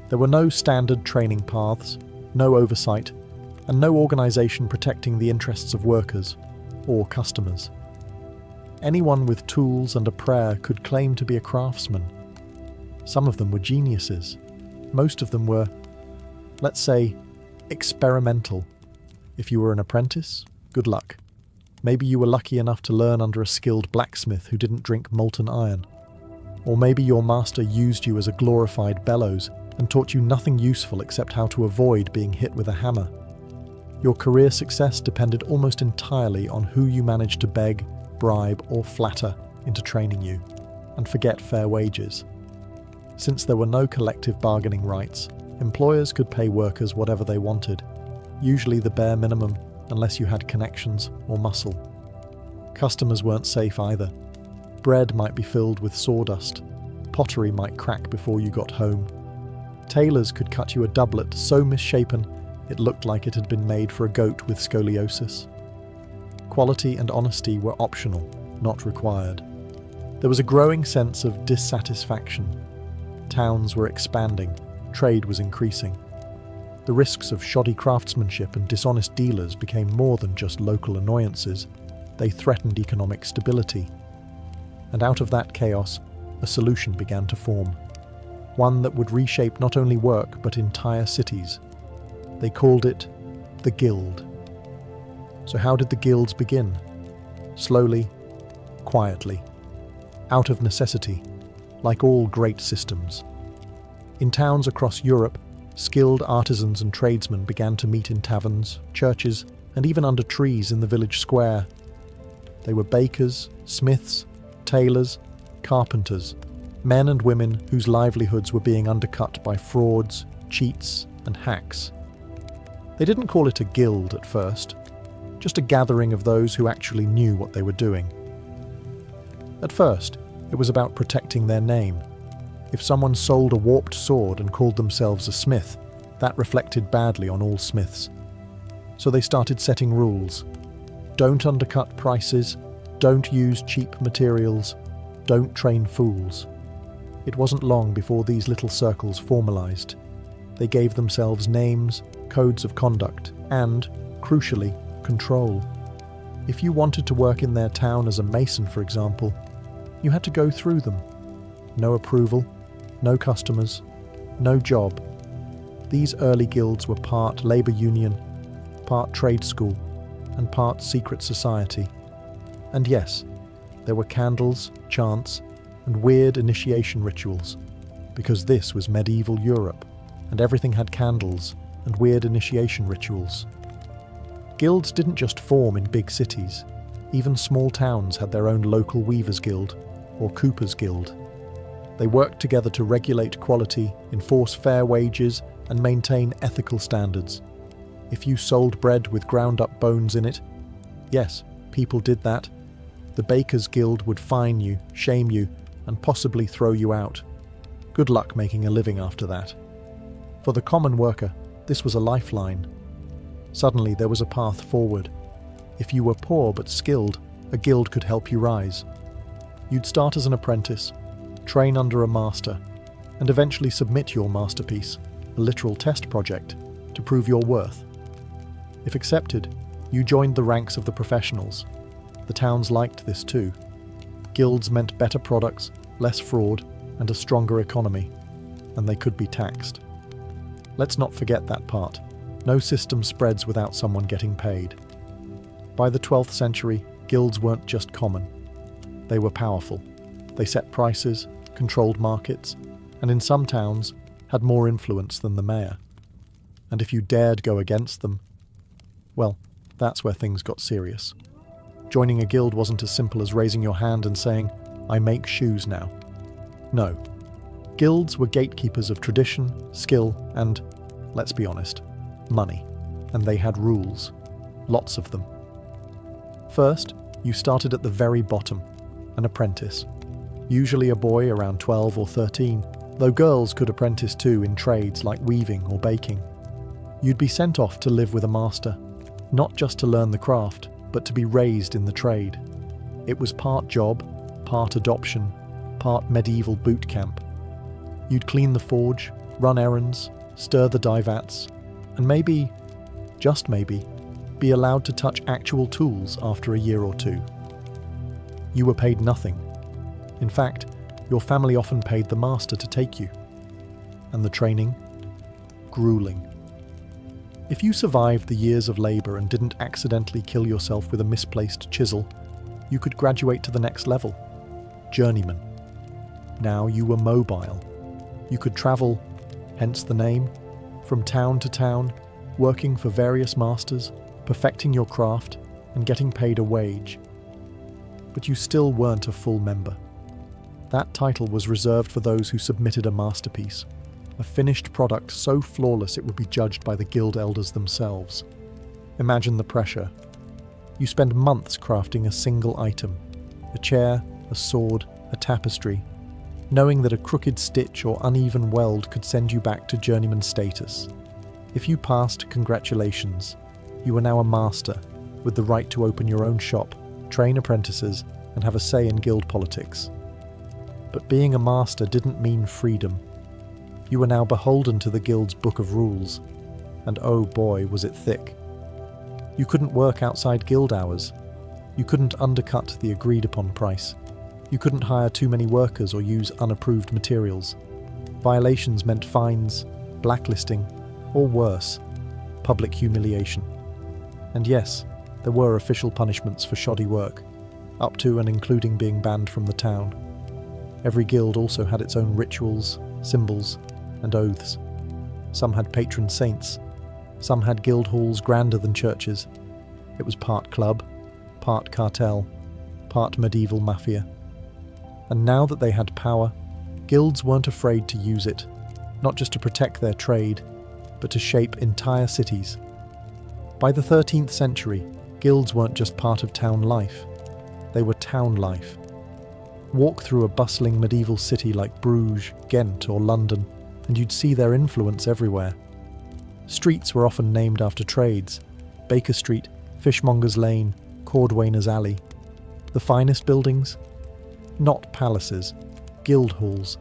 Speaker 1: There were no standard training paths, no oversight, and no organisation protecting the interests of workers or customers. Anyone with tools and a prayer could claim to be a craftsman. Some of them were geniuses. Most of them were, let's say, experimental. If you were an apprentice, good luck. Maybe you were lucky enough to learn under a skilled blacksmith who didn't drink molten iron. Or maybe your master used you as a glorified bellows and taught you nothing useful except how to avoid being hit with a hammer. Your career success depended almost entirely on who you managed to beg, bribe, or flatter into training you, and forget fair wages. Since there were no collective bargaining rights, employers could pay workers whatever they wanted, usually the bare minimum unless you had connections or muscle. Customers weren't safe either. Bread might be filled with sawdust, pottery might crack before you got home. Tailors could cut you a doublet so misshapen it looked like it had been made for a goat with scoliosis. Quality and honesty were optional, not required. There was a growing sense of dissatisfaction. Towns were expanding, trade was increasing. The risks of shoddy craftsmanship and dishonest dealers became more than just local annoyances. They threatened economic stability. And out of that chaos, a solution began to form. One that would reshape not only work, but entire cities. They called it the Guild. So how did the guilds begin? Slowly, quietly, out of necessity, like all great systems. In towns across Europe, skilled artisans and tradesmen began to meet in taverns, churches, and even under trees in the village square. They were bakers, smiths, tailors, carpenters, men and women whose livelihoods were being undercut by frauds, cheats, and hacks. They didn't call it a guild at first, just a gathering of those who actually knew what they were doing. At first, it was about protecting their name. If someone sold a warped sword and called themselves a smith, that reflected badly on all smiths. So they started setting rules. Don't undercut prices, don't use cheap materials, don't train fools. It wasn't long before these little circles formalized. They gave themselves names, codes of conduct, and, crucially, control. If you wanted to work in their town as a mason, for example, you had to go through them. No approval, no customers, no job. These early guilds were part labor union, part trade school, and part secret society. And yes, there were candles, chants, and weird initiation rituals, because this was medieval Europe, and everything had candles and weird initiation rituals. Guilds didn't just form in big cities. Even small towns had their own local weavers' guild, or coopers' guild. They worked together to regulate quality, enforce fair wages, and maintain ethical standards. If you sold bread with ground-up bones in it, yes, people did that. The Bakers' Guild would fine you, shame you, and possibly throw you out. Good luck making a living after that. For the common worker, this was a lifeline. Suddenly there was a path forward. If you were poor but skilled, a guild could help you rise. You'd start as an apprentice, train under a master, and eventually submit your masterpiece, a literal test project, to prove your worth. If accepted, you joined the ranks of the professionals. The towns liked this too. Guilds meant better products, less fraud, and a stronger economy, and they could be taxed. Let's not forget that part. No system spreads without someone getting paid. By the 12th century, guilds weren't just common. They were powerful. They set prices, controlled markets, and in some towns, had more influence than the mayor. And if you dared go against them, well, that's where things got serious. Joining a guild wasn't as simple as raising your hand and saying, "I make shoes now." No. Guilds were gatekeepers of tradition, skill, and, let's be honest, money. And they had rules. Lots of them. First, you started at the very bottom, an apprentice. Usually a boy around 12 or 13, though girls could apprentice too in trades like weaving or baking. You'd be sent off to live with a master, not just to learn the craft, but to be raised in the trade. It was part job, part adoption, part medieval boot camp. You'd clean the forge, run errands, stir the dye vats, and maybe, just maybe, be allowed to touch actual tools after a year or two. You were paid nothing. In fact, your family often paid the master to take you. And the training? Grueling. If you survived the years of labour and didn't accidentally kill yourself with a misplaced chisel, you could graduate to the next level. Journeyman. Now you were mobile. You could travel, hence the name, from town to town, working for various masters, perfecting your craft, and getting paid a wage. But you still weren't a full member. That title was reserved for those who submitted a masterpiece, a finished product so flawless it would be judged by the guild elders themselves. Imagine the pressure. You spend months crafting a single item, a chair, a sword, a tapestry, knowing that a crooked stitch or uneven weld could send you back to journeyman status. If you passed, congratulations. You were now a master, with the right to open your own shop, train apprentices, and have a say in guild politics. But being a master didn't mean freedom. You were now beholden to the guild's book of rules, and oh boy, was it thick. You couldn't work outside guild hours. You couldn't undercut the agreed-upon price. You couldn't hire too many workers or use unapproved materials. Violations meant fines, blacklisting, or worse, public humiliation. And yes, there were official punishments for shoddy work, up to and including being banned from the town. Every guild also had its own rituals, symbols, and oaths. Some had patron saints. Some had guild halls grander than churches. It was part club, part cartel, part medieval mafia. And now that they had power, guilds weren't afraid to use it, not just to protect their trade, but to shape entire cities. By the 13th century, guilds weren't just part of town life. They were town life. Walk through a bustling medieval city like Bruges, Ghent, or London, and you'd see their influence everywhere. Streets were often named after trades: Baker Street, Fishmonger's Lane, Cordwainer's Alley. The finest buildings? Not palaces, guild halls.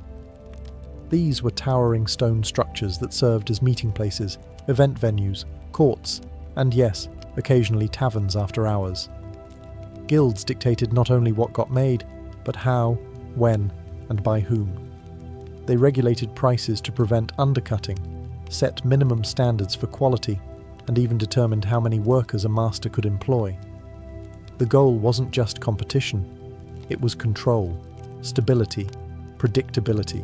Speaker 1: These were towering stone structures that served as meeting places, event venues, courts, and yes, occasionally taverns after hours. Guilds dictated not only what got made, but how, when, and by whom. They regulated prices to prevent undercutting, set minimum standards for quality, and even determined how many workers a master could employ. The goal wasn't just competition, it was control, stability, predictability.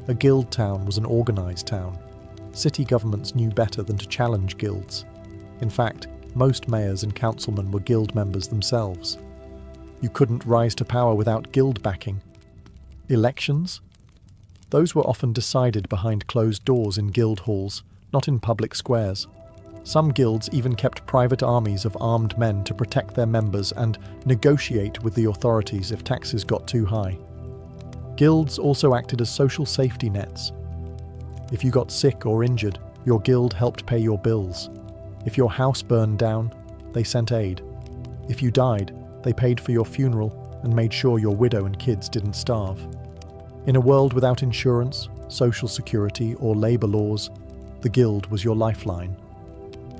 Speaker 1: A guild town was an organised town. City governments knew better than to challenge guilds. In fact, most mayors and councilmen were guild members themselves. You couldn't rise to power without guild backing. Elections? Those were often decided behind closed doors in guild halls, not in public squares. Some guilds even kept private armies of armed men to protect their members and negotiate with the authorities if taxes got too high. Guilds also acted as social safety nets. If you got sick or injured, your guild helped pay your bills. If your house burned down, they sent aid. If you died, they paid for your funeral and made sure your widow and kids didn't starve. In a world without insurance, social security, or labour laws, the guild was your lifeline.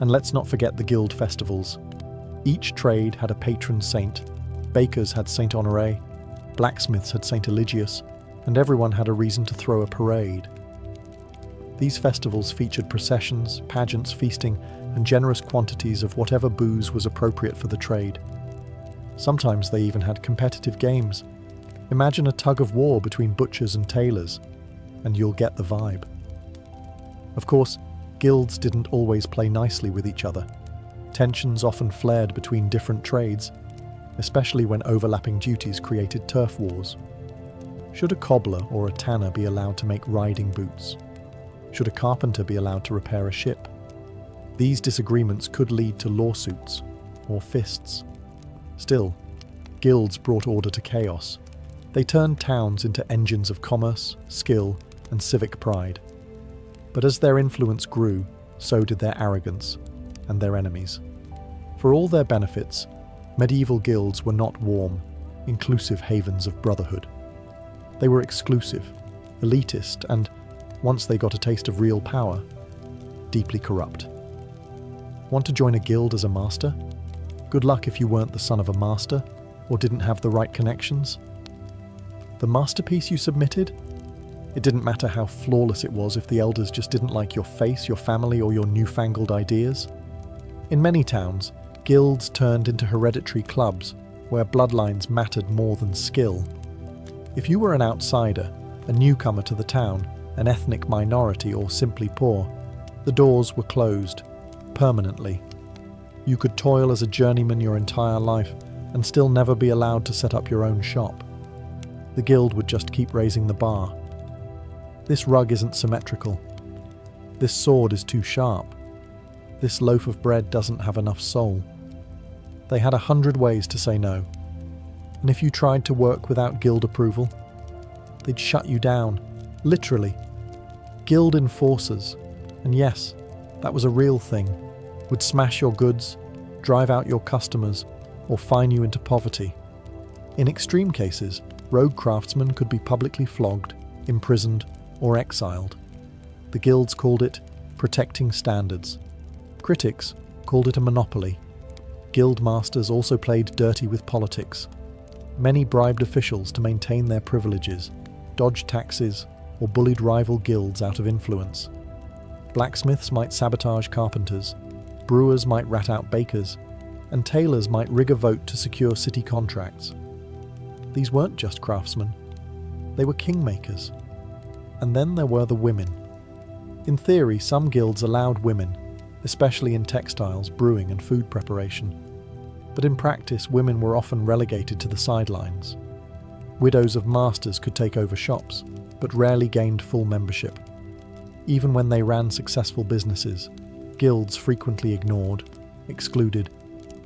Speaker 1: And let's not forget the guild festivals. Each trade had a patron saint. Bakers had Saint Honoré, blacksmiths had Saint Eligius, and everyone had a reason to throw a parade. These festivals featured processions, pageants, feasting, and generous quantities of whatever booze was appropriate for the trade. Sometimes they even had competitive games. Imagine a tug of war between butchers and tailors, and you'll get the vibe. Of course, guilds didn't always play nicely with each other. Tensions often flared between different trades, especially when overlapping duties created turf wars. Should a cobbler or a tanner be allowed to make riding boots? Should a carpenter be allowed to repair a ship? These disagreements could lead to lawsuits or fists. Still, guilds brought order to chaos. They turned towns into engines of commerce, skill, and civic pride. But as their influence grew, so did their arrogance and their enemies. For all their benefits, medieval guilds were not warm, inclusive havens of brotherhood. They were exclusive, elitist, and, once they got a taste of real power, deeply corrupt. Want to join a guild as a master? Good luck if you weren't the son of a master or didn't have the right connections. The masterpiece you submitted? It didn't matter how flawless it was if the elders just didn't like your face, your family, or your newfangled ideas. In many towns, guilds turned into hereditary clubs where bloodlines mattered more than skill. If you were an outsider, a newcomer to the town, an ethnic minority, or simply poor, the doors were closed, permanently. You could toil as a journeyman your entire life and still never be allowed to set up your own shop. The guild would just keep raising the bar. This rug isn't symmetrical. This sword is too sharp. This loaf of bread doesn't have enough soul. They had 100 ways to say no. And if you tried to work without guild approval, they'd shut you down, literally. Guild enforcers, and yes, that was a real thing, would smash your goods, drive out your customers, or fine you into poverty. In extreme cases, rogue craftsmen could be publicly flogged, imprisoned, or exiled. The guilds called it protecting standards. Critics called it a monopoly. Guild masters also played dirty with politics. Many bribed officials to maintain their privileges, dodged taxes, or bullied rival guilds out of influence. Blacksmiths might sabotage carpenters, brewers might rat out bakers, and tailors might rig a vote to secure city contracts. These weren't just craftsmen, they were kingmakers. And then there were the women. In theory, some guilds allowed women, especially in textiles, brewing, and food preparation. But in practice, women were often relegated to the sidelines. Widows of masters could take over shops, but rarely gained full membership. Even when they ran successful businesses, guilds frequently ignored, excluded,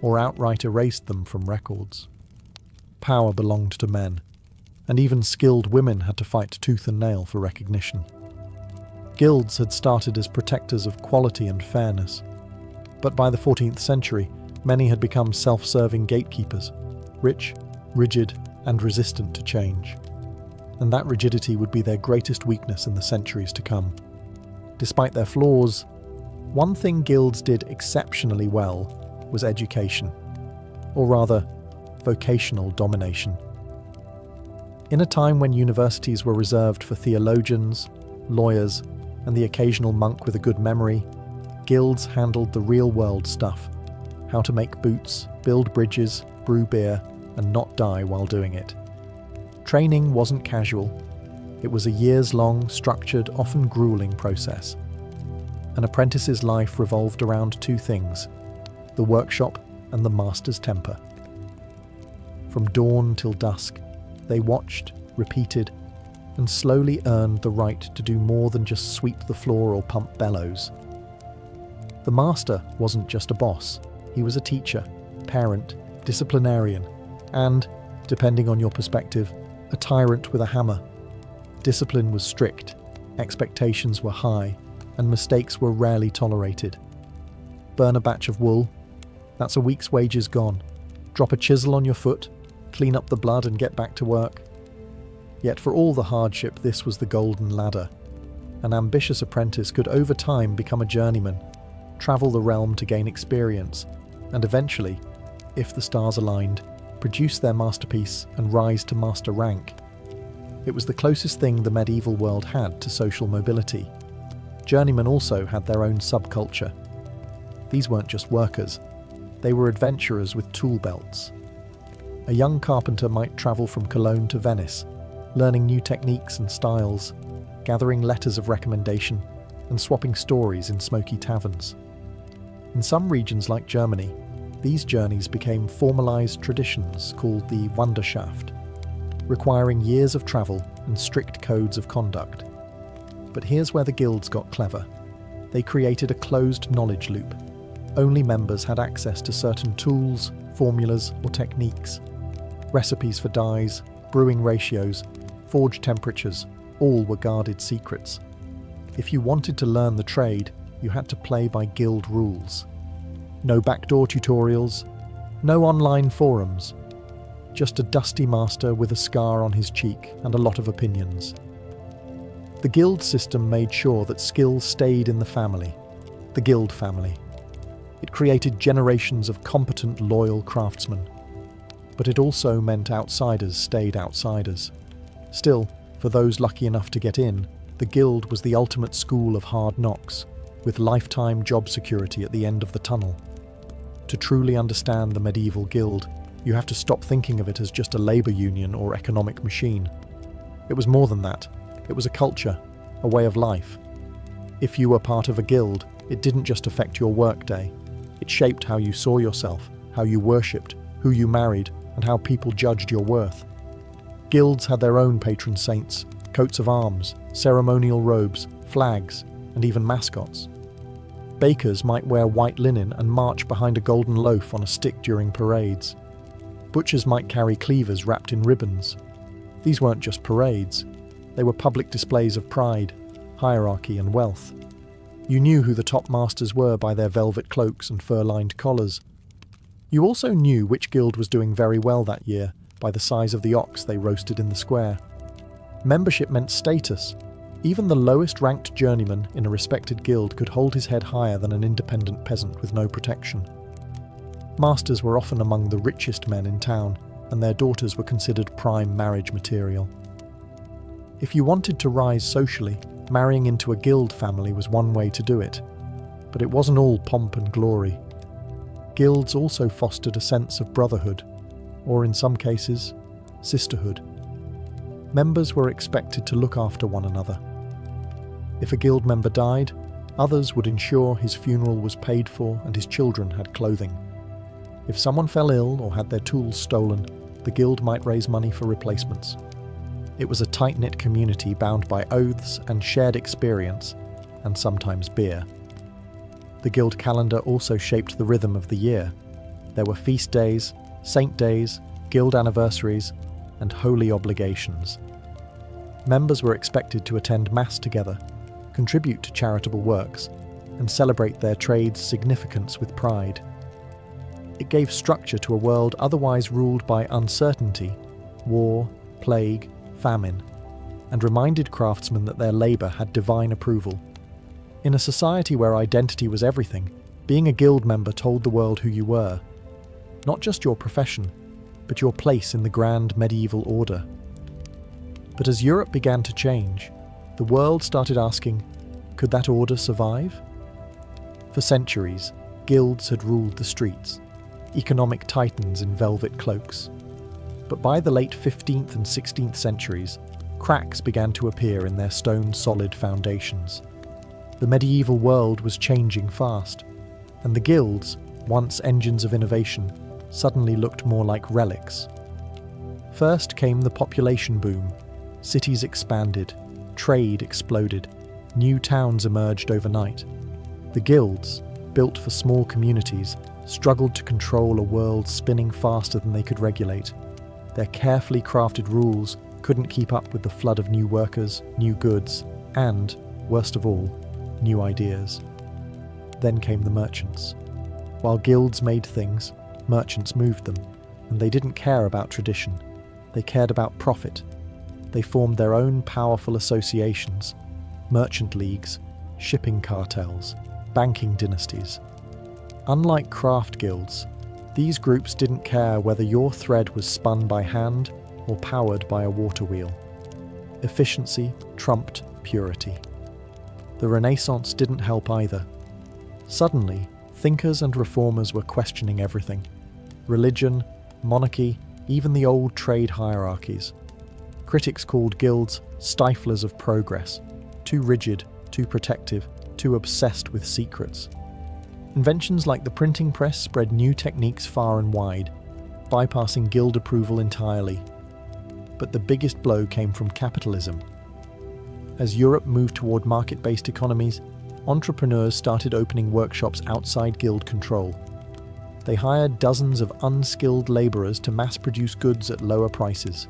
Speaker 1: or outright erased them from records. Power belonged to men, and even skilled women had to fight tooth and nail for recognition. Guilds had started as protectors of quality and fairness, but by the 14th century, many had become self-serving gatekeepers, rich, rigid, and resistant to change. And that rigidity would be their greatest weakness in the centuries to come. Despite their flaws, one thing guilds did exceptionally well was education, or rather, vocational domination. In a time when universities were reserved for theologians, lawyers, and the occasional monk with a good memory, guilds handled the real-world stuff: how to make boots, build bridges, brew beer, and not die while doing it. Training wasn't casual. It was a years-long, structured, often grueling process. An apprentice's life revolved around two things: the workshop and the master's temper. From dawn till dusk, they watched, repeated, and slowly earned the right to do more than just sweep the floor or pump bellows. The master wasn't just a boss. He was a teacher, parent, disciplinarian, and, depending on your perspective, a tyrant with a hammer. Discipline was strict, expectations were high, and mistakes were rarely tolerated. Burn a batch of wool? That's a week's wages gone. Drop a chisel on your foot, clean up the blood and get back to work. Yet for all the hardship, this was the golden ladder. An ambitious apprentice could over time become a journeyman, travel the realm to gain experience, and eventually, if the stars aligned, produce their masterpiece and rise to master rank. It was the closest thing the medieval world had to social mobility. Journeymen also had their own subculture. These weren't just workers, they were adventurers with tool belts. A young carpenter might travel from Cologne to Venice, learning new techniques and styles, gathering letters of recommendation, and swapping stories in smoky taverns. In some regions like Germany, these journeys became formalized traditions called the Wanderschaft, requiring years of travel and strict codes of conduct. But here's where the guilds got clever. They created a closed knowledge loop. Only members had access to certain tools, formulas, or techniques. Recipes for dyes, brewing ratios, forge temperatures, all were guarded secrets. If you wanted to learn the trade, you had to play by guild rules. No backdoor tutorials, no online forums, just a dusty master with a scar on his cheek and a lot of opinions. The guild system made sure that skill stayed in the family, the guild family. It created generations of competent, loyal craftsmen. But it also meant outsiders stayed outsiders. Still, for those lucky enough to get in, the guild was the ultimate school of hard knocks, with lifetime job security at the end of the tunnel. To truly understand the medieval guild, you have to stop thinking of it as just a labor union or economic machine. It was more than that. It was a culture, a way of life. If you were part of a guild, it didn't just affect your workday. It shaped how you saw yourself, how you worshipped, who you married, and how people judged your worth. Guilds had their own patron saints, coats of arms, ceremonial robes, flags, and even mascots. Bakers might wear white linen and march behind a golden loaf on a stick during parades. Butchers might carry cleavers wrapped in ribbons. These weren't just parades. They were public displays of pride, hierarchy, and wealth. You knew who the top masters were by their velvet cloaks and fur-lined collars, You also knew which guild was doing very well that year by the size of the ox they roasted in the square. Membership meant status. Even the lowest-ranked journeyman in a respected guild could hold his head higher than an independent peasant with no protection. Masters were often among the richest men in town, and their daughters were considered prime marriage material. If you wanted to rise socially, marrying into a guild family was one way to do it. But it wasn't all pomp and glory. Guilds also fostered a sense of brotherhood, or in some cases, sisterhood. Members were expected to look after one another. If a guild member died, others would ensure his funeral was paid for and his children had clothing. If someone fell ill or had their tools stolen, the guild might raise money for replacements. It was a tight-knit community bound by oaths and shared experience, and sometimes beer. The guild calendar also shaped the rhythm of the year. There were feast days, saint days, guild anniversaries, and holy obligations. Members were expected to attend mass together, contribute to charitable works, and celebrate their trade's significance with pride. It gave structure to a world otherwise ruled by uncertainty, war, plague, famine, and reminded craftsmen that their labour had divine approval. In a society where identity was everything, being a guild member told the world who you were. Not just your profession, but your place in the grand medieval order. But as Europe began to change, the world started asking, could that order survive? For centuries, guilds had ruled the streets, economic titans in velvet cloaks. But by the late 15th and 16th centuries, cracks began to appear in their stone-solid foundations. The medieval world was changing fast, and the guilds, once engines of innovation, suddenly looked more like relics. First came the population boom. Cities expanded, trade exploded, new towns emerged overnight. The guilds, built for small communities, struggled to control a world spinning faster than they could regulate. Their carefully crafted rules couldn't keep up with the flood of new workers, new goods, and, worst of all, new ideas. Then came the merchants. While guilds made things, merchants moved them, and they didn't care about tradition. They cared about profit. They formed their own powerful associations, merchant leagues, shipping cartels, banking dynasties. Unlike craft guilds, these groups didn't care whether your thread was spun by hand or powered by a water wheel. Efficiency trumped purity. The Renaissance didn't help either. Suddenly, thinkers and reformers were questioning everything: religion, monarchy, even the old trade hierarchies. Critics called guilds stiflers of progress, too rigid, too protective, too obsessed with secrets. Inventions like the printing press spread new techniques far and wide, bypassing guild approval entirely. But the biggest blow came from capitalism. As Europe moved toward market-based economies, entrepreneurs started opening workshops outside guild control. They hired dozens of unskilled labourers to mass-produce goods at lower prices.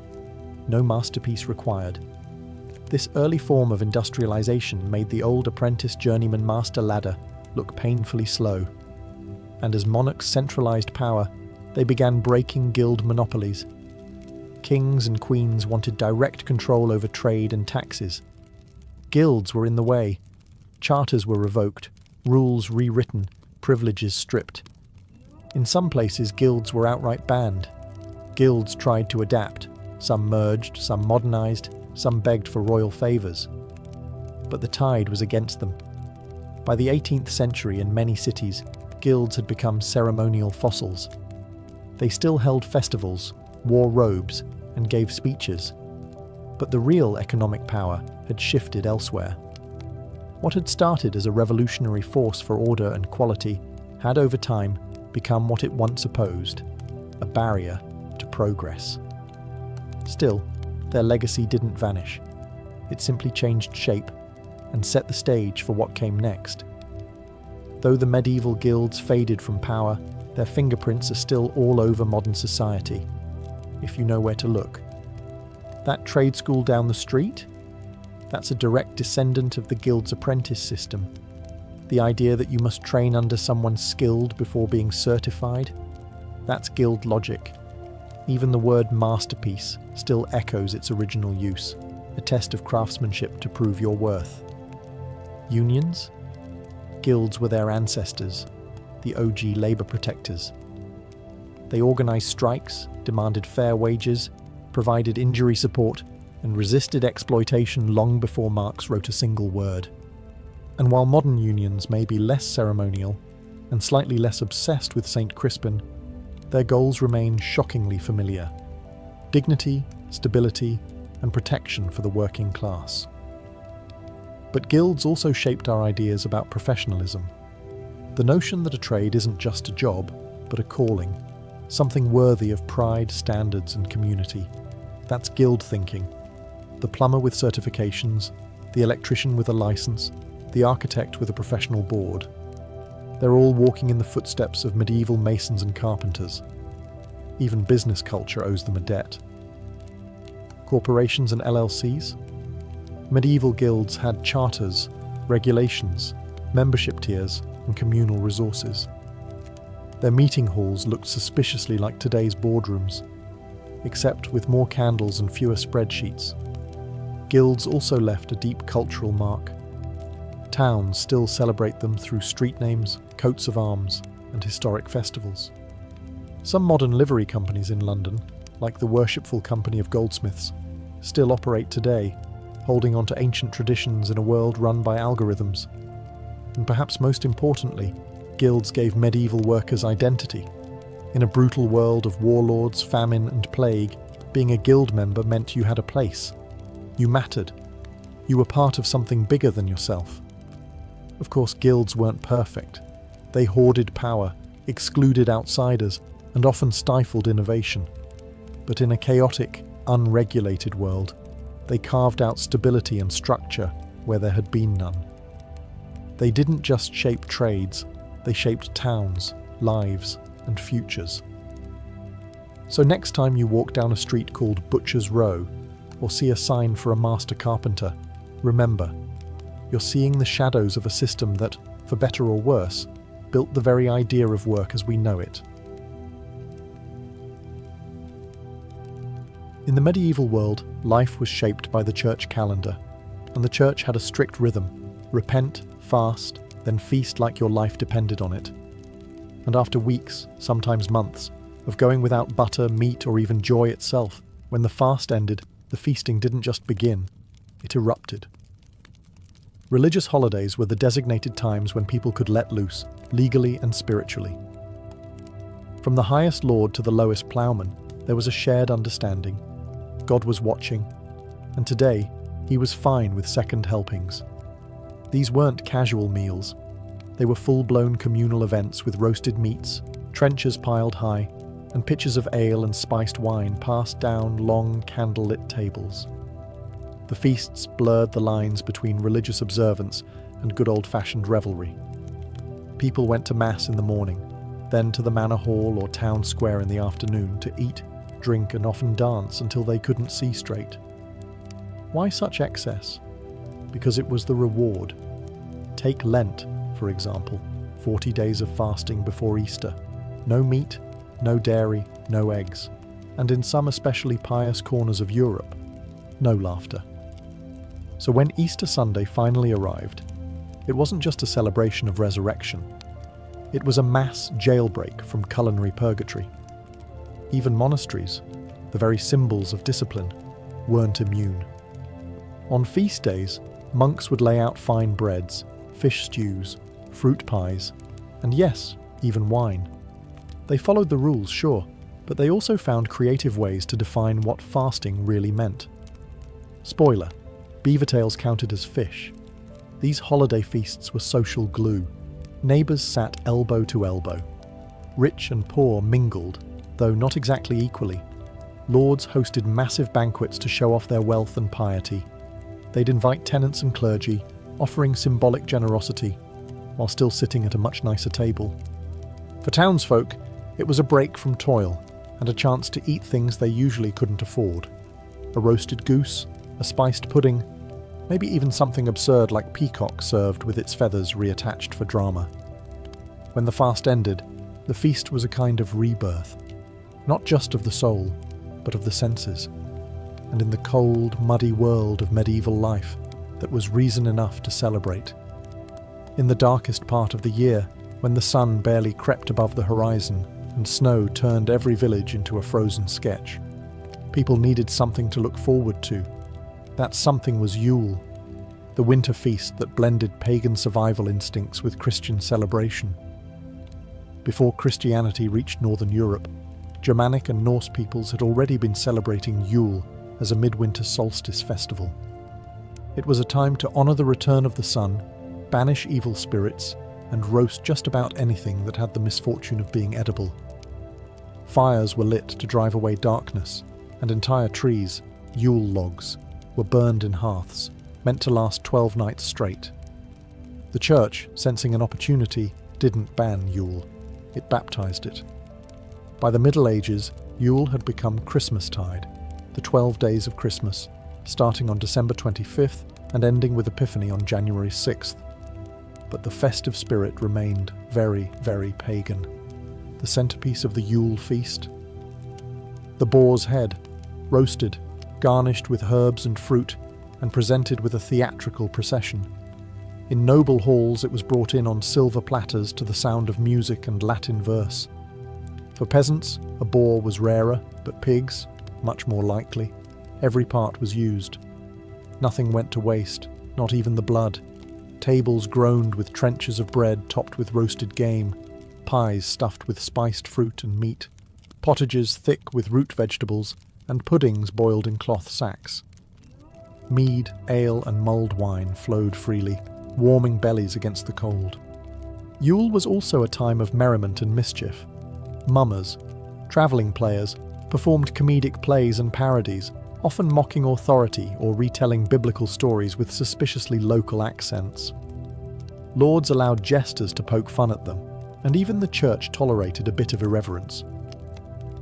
Speaker 1: No masterpiece required. This early form of industrialization made the old apprentice journeyman master ladder look painfully slow. And as monarchs centralized power, they began breaking guild monopolies. Kings and queens wanted direct control over trade and taxes. Guilds were in the way. Charters were revoked, rules rewritten, privileges stripped. In some places, guilds were outright banned. Guilds tried to adapt. Some merged, some modernized, some begged for royal favors. But the tide was against them. By the 18th century, in many cities, guilds had become ceremonial fossils. They still held festivals, wore robes, and gave speeches. But the real economic power had shifted elsewhere. What had started as a revolutionary force for order and quality had over time become what it once opposed, a barrier to progress. Still, their legacy didn't vanish. It simply changed shape and set the stage for what came next. Though the medieval guilds faded from power, their fingerprints are still all over modern society, if you know where to look. That trade school down the street? That's a direct descendant of the guild's apprentice system. The idea that you must train under someone skilled before being certified. That's guild logic. Even the word masterpiece still echoes its original use, a test of craftsmanship to prove your worth. Unions? Guilds were their ancestors, the OG labour protectors. They organised strikes, demanded fair wages, provided injury support, and resisted exploitation long before Marx wrote a single word. And while modern unions may be less ceremonial and slightly less obsessed with St. Crispin, their goals remain shockingly familiar: dignity, stability, and protection for the working class. But guilds also shaped our ideas about professionalism. The notion that a trade isn't just a job, but a calling, something worthy of pride, standards, and community. That's guild thinking. The plumber with certifications, the electrician with a license, the architect with a professional board. They're all walking in the footsteps of medieval masons and carpenters. Even business culture owes them a debt. Corporations and LLCs? Medieval guilds had charters, regulations, membership tiers, and communal resources. Their meeting halls looked suspiciously like today's boardrooms, except with more candles and fewer spreadsheets. Guilds also left a deep cultural mark. Towns still celebrate them through street names, coats of arms, and historic festivals. Some modern livery companies in London, like the Worshipful Company of Goldsmiths, still operate today, holding on to ancient traditions in a world run by algorithms. And perhaps most importantly, guilds gave medieval workers identity. In a brutal world of warlords, famine, and plague, being a guild member meant you had a place. You mattered. You were part of something bigger than yourself. Of course, guilds weren't perfect. They hoarded power, excluded outsiders, and often stifled innovation. But in a chaotic, unregulated world, they carved out stability and structure where there had been none. They didn't just shape trades, they shaped towns, lives, and futures. So next time you walk down a street called Butcher's Row, or see a sign for a master carpenter, remember, you're seeing the shadows of a system that, for better or worse, built the very idea of work as we know it. In the medieval world, life was shaped by the church calendar, and the church had a strict rhythm: repent, fast, then feast like your life depended on it. And after weeks, sometimes months, of going without butter, meat, or even joy itself, when the fast ended, the feasting didn't just begin, it erupted. Religious holidays were the designated times when people could let loose, legally and spiritually. From the highest lord to the lowest ploughman, there was a shared understanding. God was watching, and today, he was fine with second helpings. These weren't casual meals. They were full-blown communal events with roasted meats, trenchers piled high, and pitchers of ale and spiced wine passed down long candle-lit tables. The feasts blurred the lines between religious observance and good old-fashioned revelry. People went to Mass in the morning, then to the manor hall or town square in the afternoon to eat, drink, and often dance until they couldn't see straight. Why such excess? Because it was the reward. Take Lent, for example, 40 days of fasting before Easter. No meat, no dairy, no eggs. And in some especially pious corners of Europe, no laughter. So when Easter Sunday finally arrived, it wasn't just a celebration of resurrection. It was a mass jailbreak from culinary purgatory. Even monasteries, the very symbols of discipline, weren't immune. On feast days, monks would lay out fine breads, fish stews, fruit pies, and yes, even wine. They followed the rules, sure, but they also found creative ways to define what fasting really meant. Spoiler, beaver tails counted as fish. These holiday feasts were social glue. Neighbours sat elbow to elbow. Rich and poor mingled, though not exactly equally. Lords hosted massive banquets to show off their wealth and piety. They'd invite tenants and clergy, offering symbolic generosity, while still sitting at a much nicer table. For townsfolk, it was a break from toil and a chance to eat things they usually couldn't afford. A roasted goose, a spiced pudding, maybe even something absurd like peacock served with its feathers reattached for drama. When the fast ended, The feast was a kind of rebirth, not just of the soul, but of the senses, and in the cold, muddy world of medieval life, that was reason enough to celebrate. In the darkest part of the year, when the sun barely crept above the horizon and snow turned every village into a frozen sketch, people needed something to look forward to. That something was Yule, the winter feast that blended pagan survival instincts with Christian celebration. Before Christianity reached Northern Europe, Germanic and Norse peoples had already been celebrating Yule as a midwinter solstice festival. It was a time to honour the return of the sun, banish evil spirits, and roast just about anything that had the misfortune of being edible. Fires were lit to drive away darkness, and entire trees, Yule logs, were burned in hearths, meant to last 12 nights straight. The church, sensing an opportunity, didn't ban Yule. It baptized it. By the Middle Ages, Yule had become Christmastide, the 12 days of Christmas, starting on December 25th and ending with Epiphany on January 6th. But the festive spirit remained very, very pagan. The centerpiece of the Yule feast? The boar's head, roasted, garnished with herbs and fruit, and presented with a theatrical procession. In noble halls it was brought in on silver platters to the sound of music and Latin verse. For peasants, a boar was rarer, but pigs, much more likely. Every part was used. Nothing went to waste, not even the blood. Tables groaned with trenchers of bread topped with roasted game, pies stuffed with spiced fruit and meat, pottages thick with root vegetables, and puddings boiled in cloth sacks. Mead, ale, and mulled wine flowed freely, warming bellies against the cold. Yule was also a time of merriment and mischief. Mummers, travelling players, performed comedic plays and parodies, often mocking authority or retelling biblical stories with suspiciously local accents. Lords allowed jesters to poke fun at them, and even the church tolerated a bit of irreverence.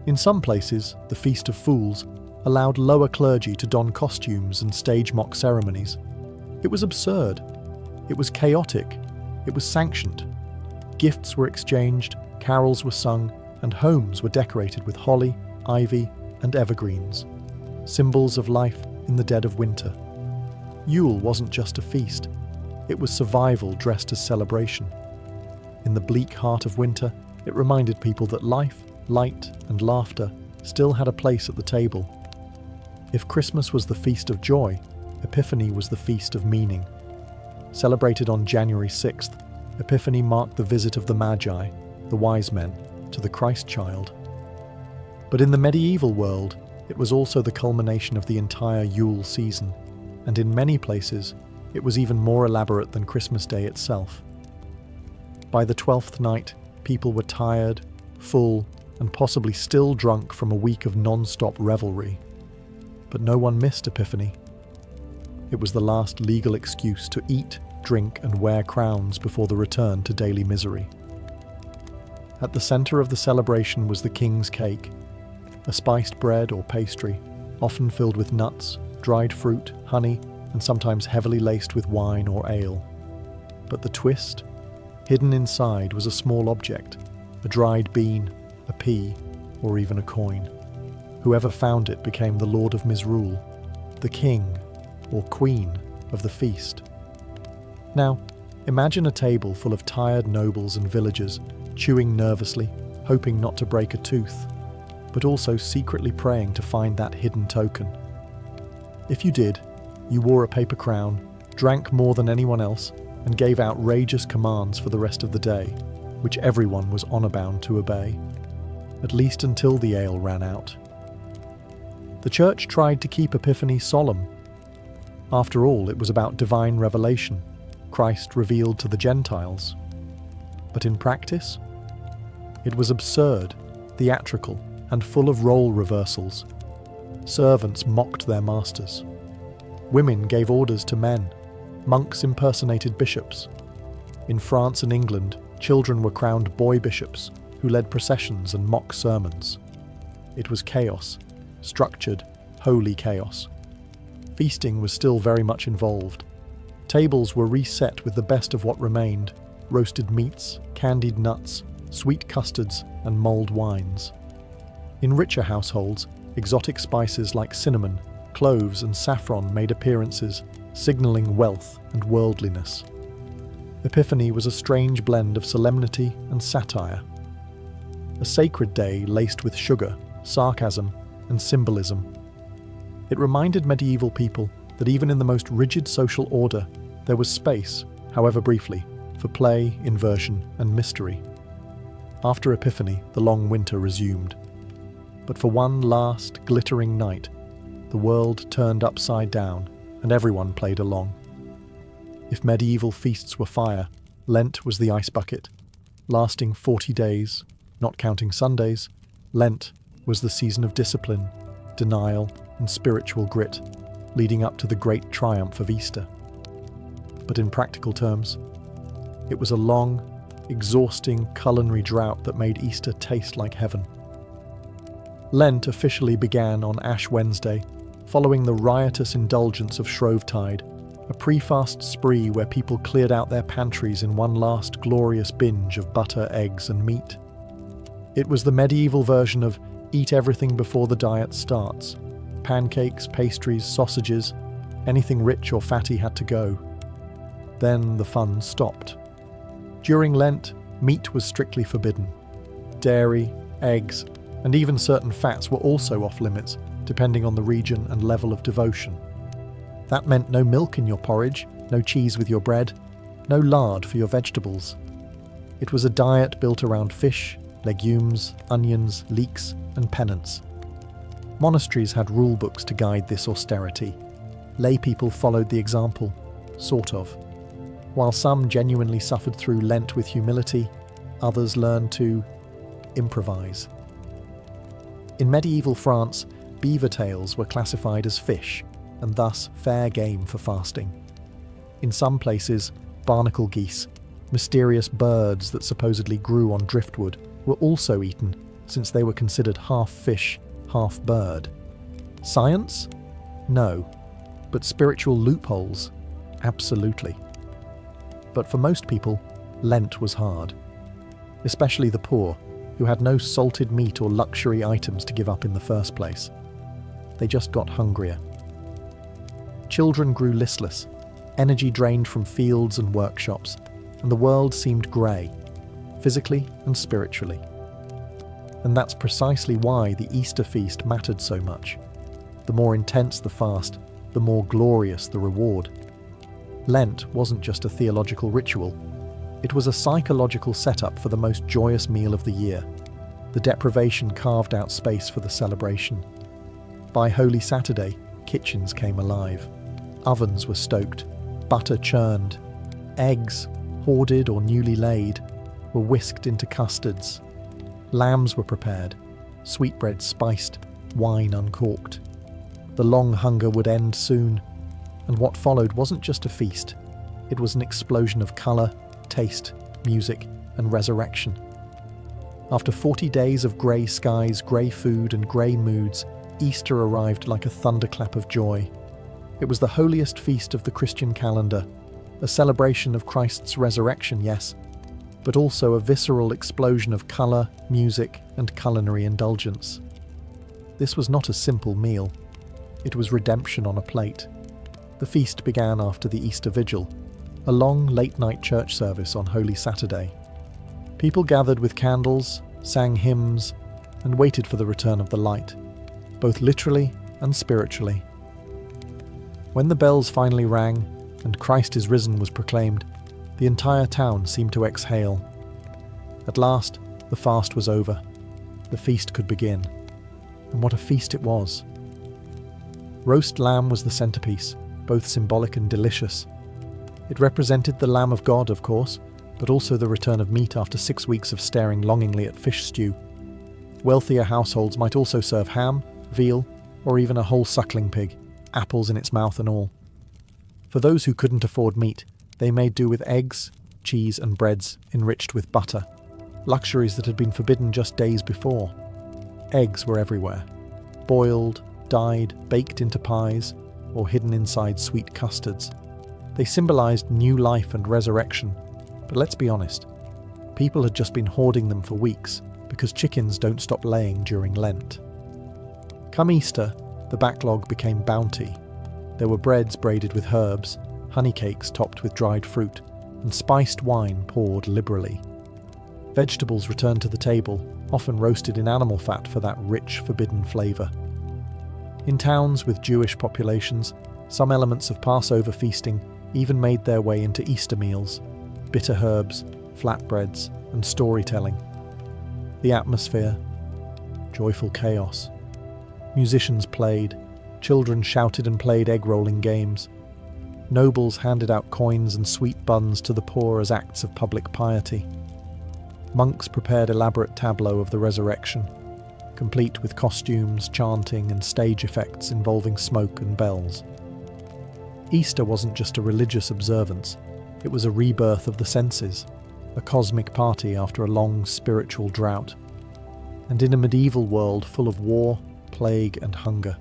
Speaker 1: In some places, the Feast of Fools allowed lower clergy to don costumes and stage mock ceremonies. It was absurd. It was chaotic. It was sanctioned. Gifts were exchanged, carols were sung, and homes were decorated with holly, ivy, and evergreens, symbols of life in the dead of winter. Yule wasn't just a feast. It was survival dressed as celebration. In the bleak heart of winter, it reminded people that life, light, and laughter still had a place at the table. If Christmas was the feast of joy, Epiphany was the feast of meaning. Celebrated on January 6th, Epiphany marked the visit of the Magi, the wise men, to the Christ child. But in the medieval world, it was also the culmination of the entire Yule season, and in many places, it was even more elaborate than Christmas Day itself. By the 12th night, people were tired, full, and possibly still drunk from a week of non-stop revelry. But no one missed Epiphany. It was the last legal excuse to eat, drink, and wear crowns before the return to daily misery. At the centre of the celebration was the king's cake, a spiced bread or pastry, often filled with nuts, dried fruit, honey, and sometimes heavily laced with wine or ale. But the twist? Hidden inside was a small object, a dried bean, a pea, or even a coin. Whoever found it became the Lord of Misrule, the king or queen of the feast. Now, imagine a table full of tired nobles and villagers, chewing nervously, hoping not to break a tooth, but also secretly praying to find that hidden token. If you did, you wore a paper crown, drank more than anyone else, and gave outrageous commands for the rest of the day, which everyone was honour-bound to obey, at least until the ale ran out. The church tried to keep Epiphany solemn. After all, it was about divine revelation, Christ revealed to the Gentiles. But in practice, it was absurd, theatrical, and full of role reversals. Servants mocked their masters. Women gave orders to men. Monks impersonated bishops. In France and England, children were crowned boy bishops who led processions and mock sermons. It was chaos, structured, holy chaos. Feasting was still very much involved. Tables were reset with the best of what remained: roasted meats, candied nuts, sweet custards, and mulled wines. In richer households, exotic spices like cinnamon, cloves, and saffron made appearances, signaling wealth and worldliness. Epiphany was a strange blend of solemnity and satire. A sacred day laced with sugar, sarcasm, and symbolism. It reminded medieval people that even in the most rigid social order, there was space, however briefly, for play, inversion, and mystery. After Epiphany, the long winter resumed. But for one last, glittering night, the world turned upside down, and everyone played along. If medieval feasts were fire, Lent was the ice bucket. Lasting 40 days, not counting Sundays, Lent was the season of discipline, denial, and spiritual grit, leading up to the great triumph of Easter. But in practical terms, it was a long, exhausting culinary drought that made Easter taste like heaven. Lent officially began on Ash Wednesday, following the riotous indulgence of Shrovetide, a pre-fast spree where people cleared out their pantries in one last glorious binge of butter, eggs, and meat. It was the medieval version of eat everything before the diet starts. Pancakes, pastries, sausages, anything rich or fatty had to go. Then the fun stopped. During Lent, meat was strictly forbidden. Dairy, eggs, and even certain fats were also off limits, depending on the region and level of devotion. That meant no milk in your porridge, no cheese with your bread, no lard for your vegetables. It was a diet built around fish, legumes, onions, leeks, and penance. Monasteries had rule books to guide this austerity. Lay people followed the example, sort of. While some genuinely suffered through Lent with humility, others learned to improvise. In medieval France, beaver tails were classified as fish, and thus fair game for fasting. In some places, barnacle geese, mysterious birds that supposedly grew on driftwood, were also eaten, since they were considered half fish, half bird. Science? No. But spiritual loopholes? Absolutely. But for most people, Lent was hard. Especially the poor, who had no salted meat or luxury items to give up in the first place. They just got hungrier. Children grew listless, energy drained from fields and workshops, and the world seemed grey, physically and spiritually. And that's precisely why the Easter feast mattered so much. The more intense the fast, the more glorious the reward. Lent wasn't just a theological ritual. It was a psychological setup for the most joyous meal of the year. The deprivation carved out space for the celebration. By Holy Saturday, kitchens came alive. Ovens were stoked, butter churned, eggs, hoarded or newly laid, were whisked into custards. Lambs were prepared, sweetbread spiced, wine uncorked. The long hunger would end soon, and what followed wasn't just a feast. It was an explosion of colour, taste, music, and resurrection. After 40 days of grey skies, grey food, and grey moods, Easter arrived like a thunderclap of joy. It was the holiest feast of the Christian calendar, a celebration of Christ's resurrection, yes, but also a visceral explosion of colour, music, and culinary indulgence. This was not a simple meal. It was redemption on a plate. The feast began after the Easter Vigil, a long late-night church service on Holy Saturday. People gathered with candles, sang hymns, and waited for the return of the light, both literally and spiritually. When the bells finally rang and Christ is risen was proclaimed, the entire town seemed to exhale. At last, the fast was over. The feast could begin. And what a feast it was. Roast lamb was the centerpiece, both symbolic and delicious. It represented the Lamb of God, of course, but also the return of meat after 6 weeks of staring longingly at fish stew. Wealthier households might also serve ham, veal, or even a whole suckling pig, apples in its mouth and all. For those who couldn't afford meat, they made do with eggs, cheese, and breads enriched with butter, luxuries that had been forbidden just days before. Eggs were everywhere, boiled, dyed, baked into pies, or hidden inside sweet custards. They symbolized new life and resurrection, but let's be honest, People had just been hoarding them for weeks because chickens don't stop laying during Lent. Come Easter, the backlog became bounty. There were breads braided with herbs, honey cakes topped with dried fruit, and spiced wine poured liberally. Vegetables returned to the table, often roasted in animal fat for that rich, forbidden flavour. In towns with Jewish populations, some elements of Passover feasting even made their way into Easter meals, bitter herbs, flatbreads, and storytelling. The atmosphere, joyful chaos. Musicians played, children shouted and played egg-rolling games. Nobles handed out coins and sweet buns to the poor as acts of public piety. Monks prepared elaborate tableaux of the resurrection, complete with costumes, chanting, and stage effects involving smoke and bells. Easter wasn't just a religious observance, it was a rebirth of the senses, a cosmic party after a long spiritual drought. And in a medieval world full of war, plague, and hunger,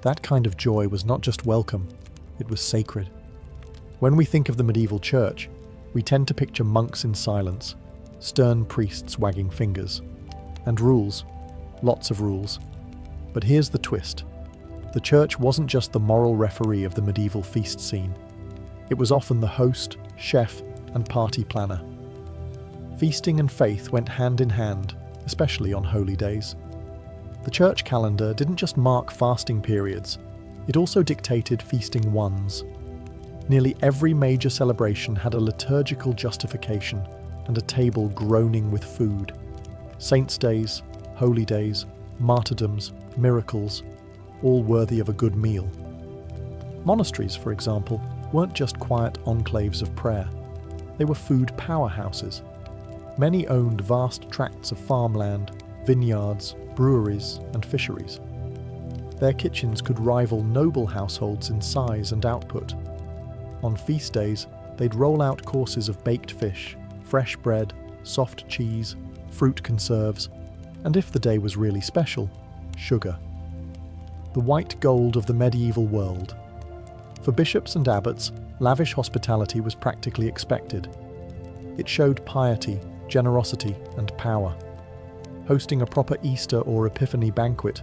Speaker 1: that kind of joy was not just welcome, it was sacred. When we think of the medieval church, we tend to picture monks in silence, stern priests wagging fingers, and rules, lots of rules. But here's the twist. The church wasn't just the moral referee of the medieval feast scene. It was often the host, chef, and party planner. Feasting and faith went hand in hand, especially on holy days. The church calendar didn't just mark fasting periods, it also dictated feasting ones. Nearly every major celebration had a liturgical justification and a table groaning with food. Saints' days, holy days, martyrdoms, miracles, all worthy of a good meal. Monasteries, for example, weren't just quiet enclaves of prayer. They were food powerhouses. Many owned vast tracts of farmland, vineyards, breweries, and fisheries. Their kitchens could rival noble households in size and output. On feast days, they'd roll out courses of baked fish, fresh bread, soft cheese, fruit conserves, and if the day was really special, sugar. The white gold of the medieval world. For bishops and abbots, lavish hospitality was practically expected. It showed piety, generosity, and power. Hosting a proper Easter or Epiphany banquet,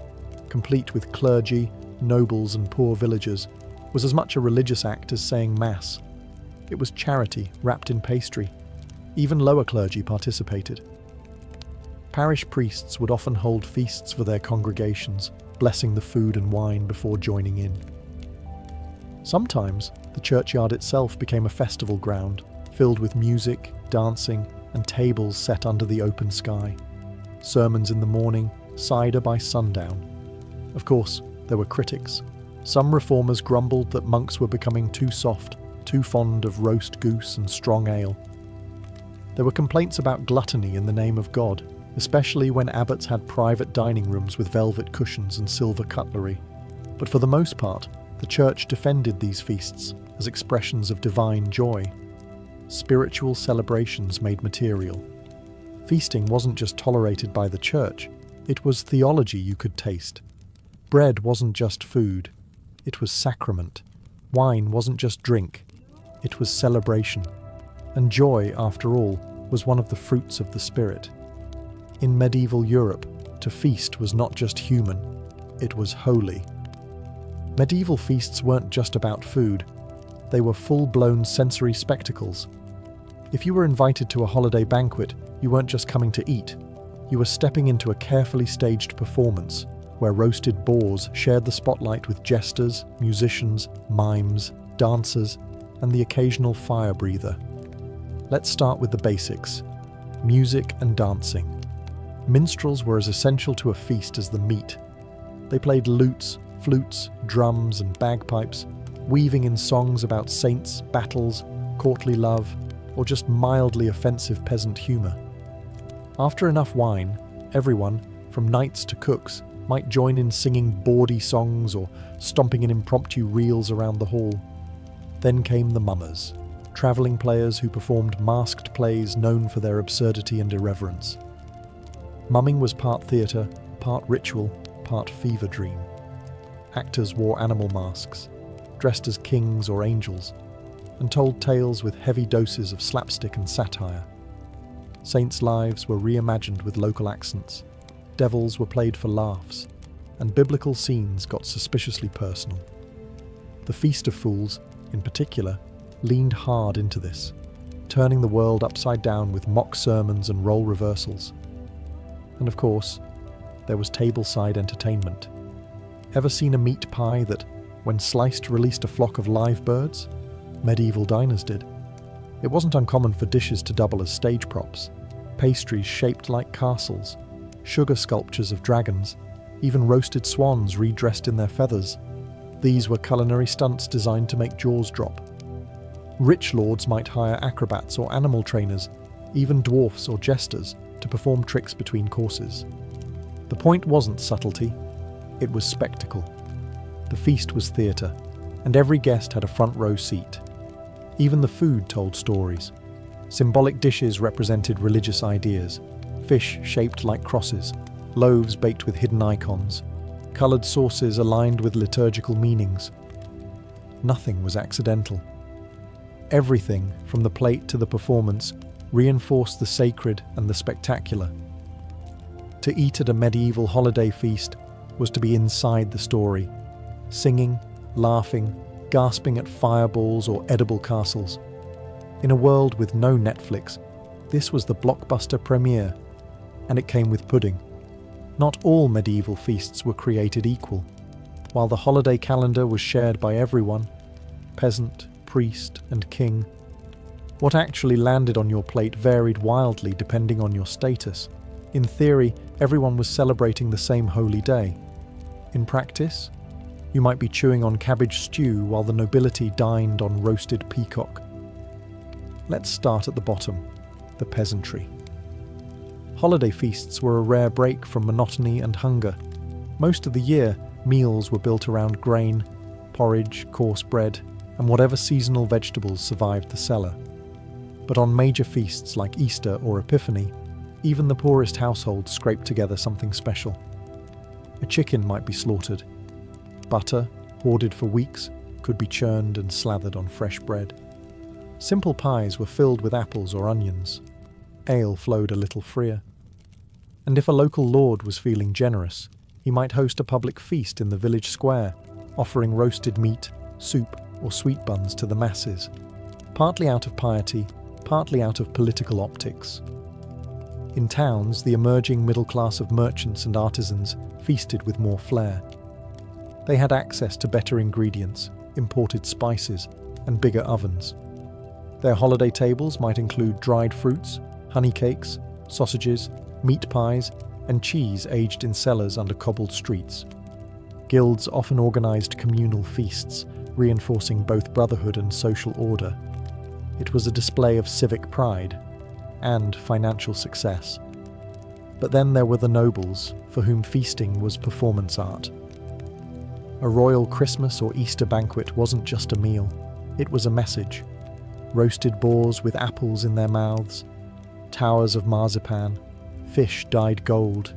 Speaker 1: complete with clergy, nobles, and poor villagers, was as much a religious act as saying Mass. It was charity wrapped in pastry. Even lower clergy participated. Parish priests would often hold feasts for their congregations, blessing the food and wine before joining in. Sometimes, the churchyard itself became a festival ground, filled with music, dancing, and tables set under the open sky. Sermons in the morning, cider by sundown. Of course, there were critics. Some reformers grumbled that monks were becoming too soft, too fond of roast goose and strong ale. There were complaints about gluttony in the name of God, especially when abbots had private dining rooms with velvet cushions and silver cutlery. But for the most part, the church defended these feasts as expressions of divine joy. Spiritual celebrations made material. Feasting wasn't just tolerated by the church, it was theology you could taste. Bread wasn't just food, it was sacrament. Wine wasn't just drink, it was celebration. And joy, after all, was one of the fruits of the spirit. In medieval Europe, to feast was not just human, it was holy. Medieval feasts weren't just about food, they were full-blown sensory spectacles. If you were invited to a holiday banquet, you weren't just coming to eat, you were stepping into a carefully staged performance, where roasted boars shared the spotlight with jesters, musicians, mimes, dancers, and the occasional fire breather. Let's start with the basics: music and dancing. Minstrels were as essential to a feast as the meat. They played lutes, flutes, drums, and bagpipes, weaving in songs about saints, battles, courtly love, or just mildly offensive peasant humour. After enough wine, everyone, from knights to cooks, might join in singing bawdy songs or stomping in impromptu reels around the hall. Then came the mummers, travelling players who performed masked plays known for their absurdity and irreverence. Mumming was part theatre, part ritual, part fever dream. Actors wore animal masks, dressed as kings or angels, and told tales with heavy doses of slapstick and satire. Saints' lives were reimagined with local accents, devils were played for laughs, and biblical scenes got suspiciously personal. The Feast of Fools, in particular, leaned hard into this, turning the world upside down with mock sermons and role reversals. And of course, there was tableside entertainment. Ever seen a meat pie that, when sliced, released a flock of live birds? Medieval diners did. It wasn't uncommon for dishes to double as stage props. Pastries shaped like castles, sugar sculptures of dragons, even roasted swans redressed in their feathers. These were culinary stunts designed to make jaws drop. Rich lords might hire acrobats or animal trainers, even dwarfs or jesters, to perform tricks between courses. The point wasn't subtlety, it was spectacle. The feast was theatre, and every guest had a front row seat. Even the food told stories. Symbolic dishes represented religious ideas, fish shaped like crosses, loaves baked with hidden icons, coloured sauces aligned with liturgical meanings. Nothing was accidental. Everything, from the plate to the performance, reinforced the sacred and the spectacular. To eat at a medieval holiday feast was to be inside the story, singing, laughing, gasping at fireballs or edible castles. In a world with no Netflix, this was the blockbuster premiere, and it came with pudding. Not all medieval feasts were created equal. While the holiday calendar was shared by everyone, peasant, priest, and king, what actually landed on your plate varied wildly depending on your status. In theory, everyone was celebrating the same holy day. In practice, you might be chewing on cabbage stew while the nobility dined on roasted peacock. Let's start at the bottom, the peasantry. Holiday feasts were a rare break from monotony and hunger. Most of the year, meals were built around grain, porridge, coarse bread, and whatever seasonal vegetables survived the cellar. But on major feasts like Easter or Epiphany, even the poorest households scraped together something special. A chicken might be slaughtered. Butter, hoarded for weeks, could be churned and slathered on fresh bread. Simple pies were filled with apples or onions. Ale flowed a little freer. And if a local lord was feeling generous, he might host a public feast in the village square, offering roasted meat, soup, or sweet buns to the masses, partly out of piety, partly out of political optics. In towns, the emerging middle class of merchants and artisans feasted with more flair. They had access to better ingredients, imported spices, and bigger ovens. Their holiday tables might include dried fruits, honey cakes, sausages, meat pies, and cheese aged in cellars under cobbled streets. Guilds often organized communal feasts, reinforcing both brotherhood and social order. It was a display of civic pride and financial success. But then there were the nobles, for whom feasting was performance art. A royal Christmas or Easter banquet wasn't just a meal, it was a message. Roasted boars with apples in their mouths, towers of marzipan, fish dyed gold,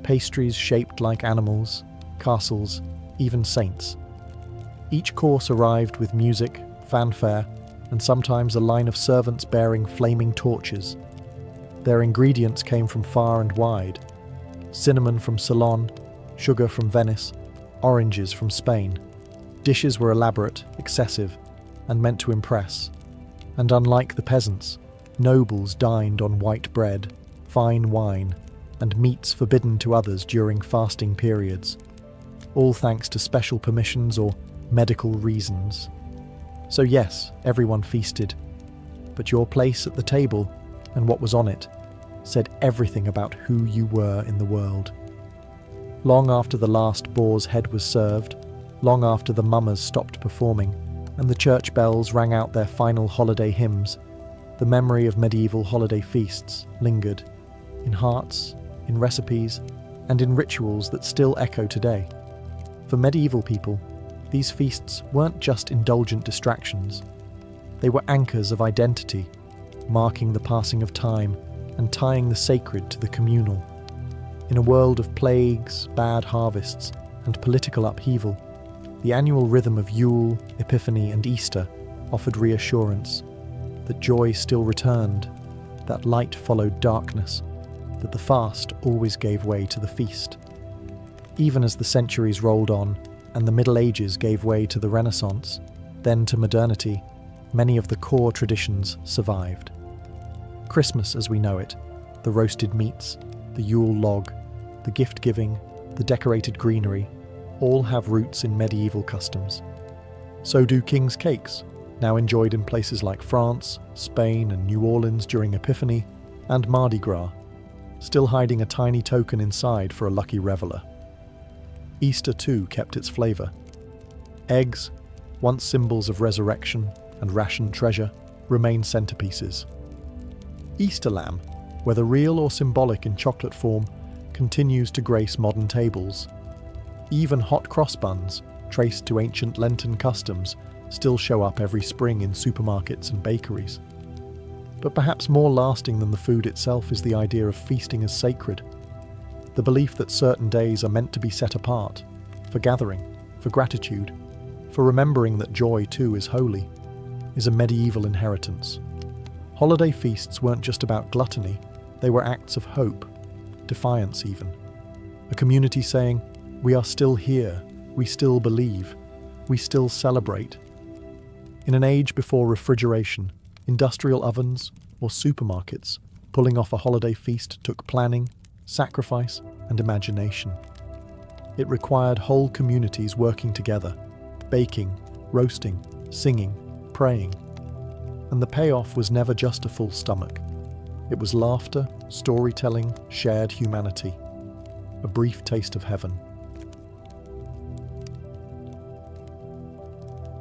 Speaker 1: pastries shaped like animals, castles, even saints. Each course arrived with music, fanfare, and sometimes a line of servants bearing flaming torches. Their ingredients came from far and wide: cinnamon from Ceylon, sugar from Venice, oranges from Spain. Dishes were elaborate, excessive, and meant to impress. And unlike the peasants, nobles dined on white bread, fine wine, and meats forbidden to others during fasting periods, all thanks to special permissions or medical reasons. So yes, everyone feasted, but your place at the table and what was on it said everything about who you were in the world. Long after the last boar's head was served, long after the mummers stopped performing, and the church bells rang out their final holiday hymns, the memory of medieval holiday feasts lingered, in hearts, in recipes, and in rituals that still echo today. For medieval people, these feasts weren't just indulgent distractions. They were anchors of identity, marking the passing of time and tying the sacred to the communal. In a world of plagues, bad harvests, and political upheaval, the annual rhythm of Yule, Epiphany, and Easter offered reassurance that joy still returned, that light followed darkness, that the fast always gave way to the feast. Even as the centuries rolled on and the Middle Ages gave way to the Renaissance, then to modernity, many of the core traditions survived. Christmas as we know it, the roasted meats, the Yule log, the gift-giving, the decorated greenery, all have roots in medieval customs. So do king's cakes, now enjoyed in places like France, Spain and New Orleans during Epiphany, and Mardi Gras, still hiding a tiny token inside for a lucky reveller. Easter too kept its flavour. Eggs, once symbols of resurrection and rationed treasure, remain centerpieces. Easter lamb, whether real or symbolic in chocolate form, continues to grace modern tables. Even hot cross buns, traced to ancient Lenten customs, still show up every spring in supermarkets and bakeries. But perhaps more lasting than the food itself is the idea of feasting as sacred. The belief that certain days are meant to be set apart, for gathering, for gratitude, for remembering that joy too is holy, is a medieval inheritance. Holiday feasts weren't just about gluttony, they were acts of hope, defiance even. A community saying, "We are still here, we still believe, we still celebrate." In an age before refrigeration, industrial ovens, or supermarkets, pulling off a holiday feast took planning, sacrifice, and imagination. It required whole communities working together, baking, roasting, singing, praying. And the payoff was never just a full stomach. It was laughter, storytelling, shared humanity. A brief taste of heaven.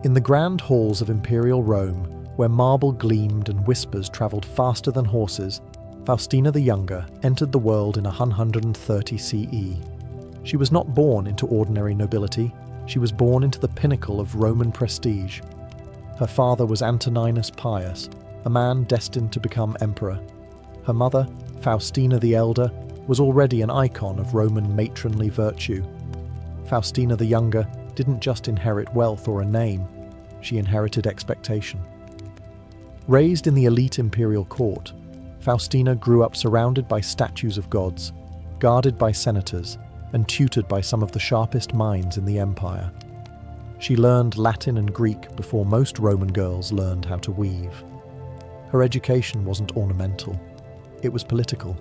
Speaker 1: In the grand halls of imperial Rome, where marble gleamed and whispers travelled faster than horses, Faustina the Younger entered the world in 130 CE. She was not born into ordinary nobility, she was born into the pinnacle of Roman prestige. Her father was Antoninus Pius, a man destined to become emperor. Her mother, Faustina the Elder, was already an icon of Roman matronly virtue. Faustina the Younger didn't just inherit wealth or a name, she inherited expectation. Raised in the elite imperial court, Faustina grew up surrounded by statues of gods, guarded by senators, and tutored by some of the sharpest minds in the empire. She learned Latin and Greek before most Roman girls learned how to weave. Her education wasn't ornamental, it was political.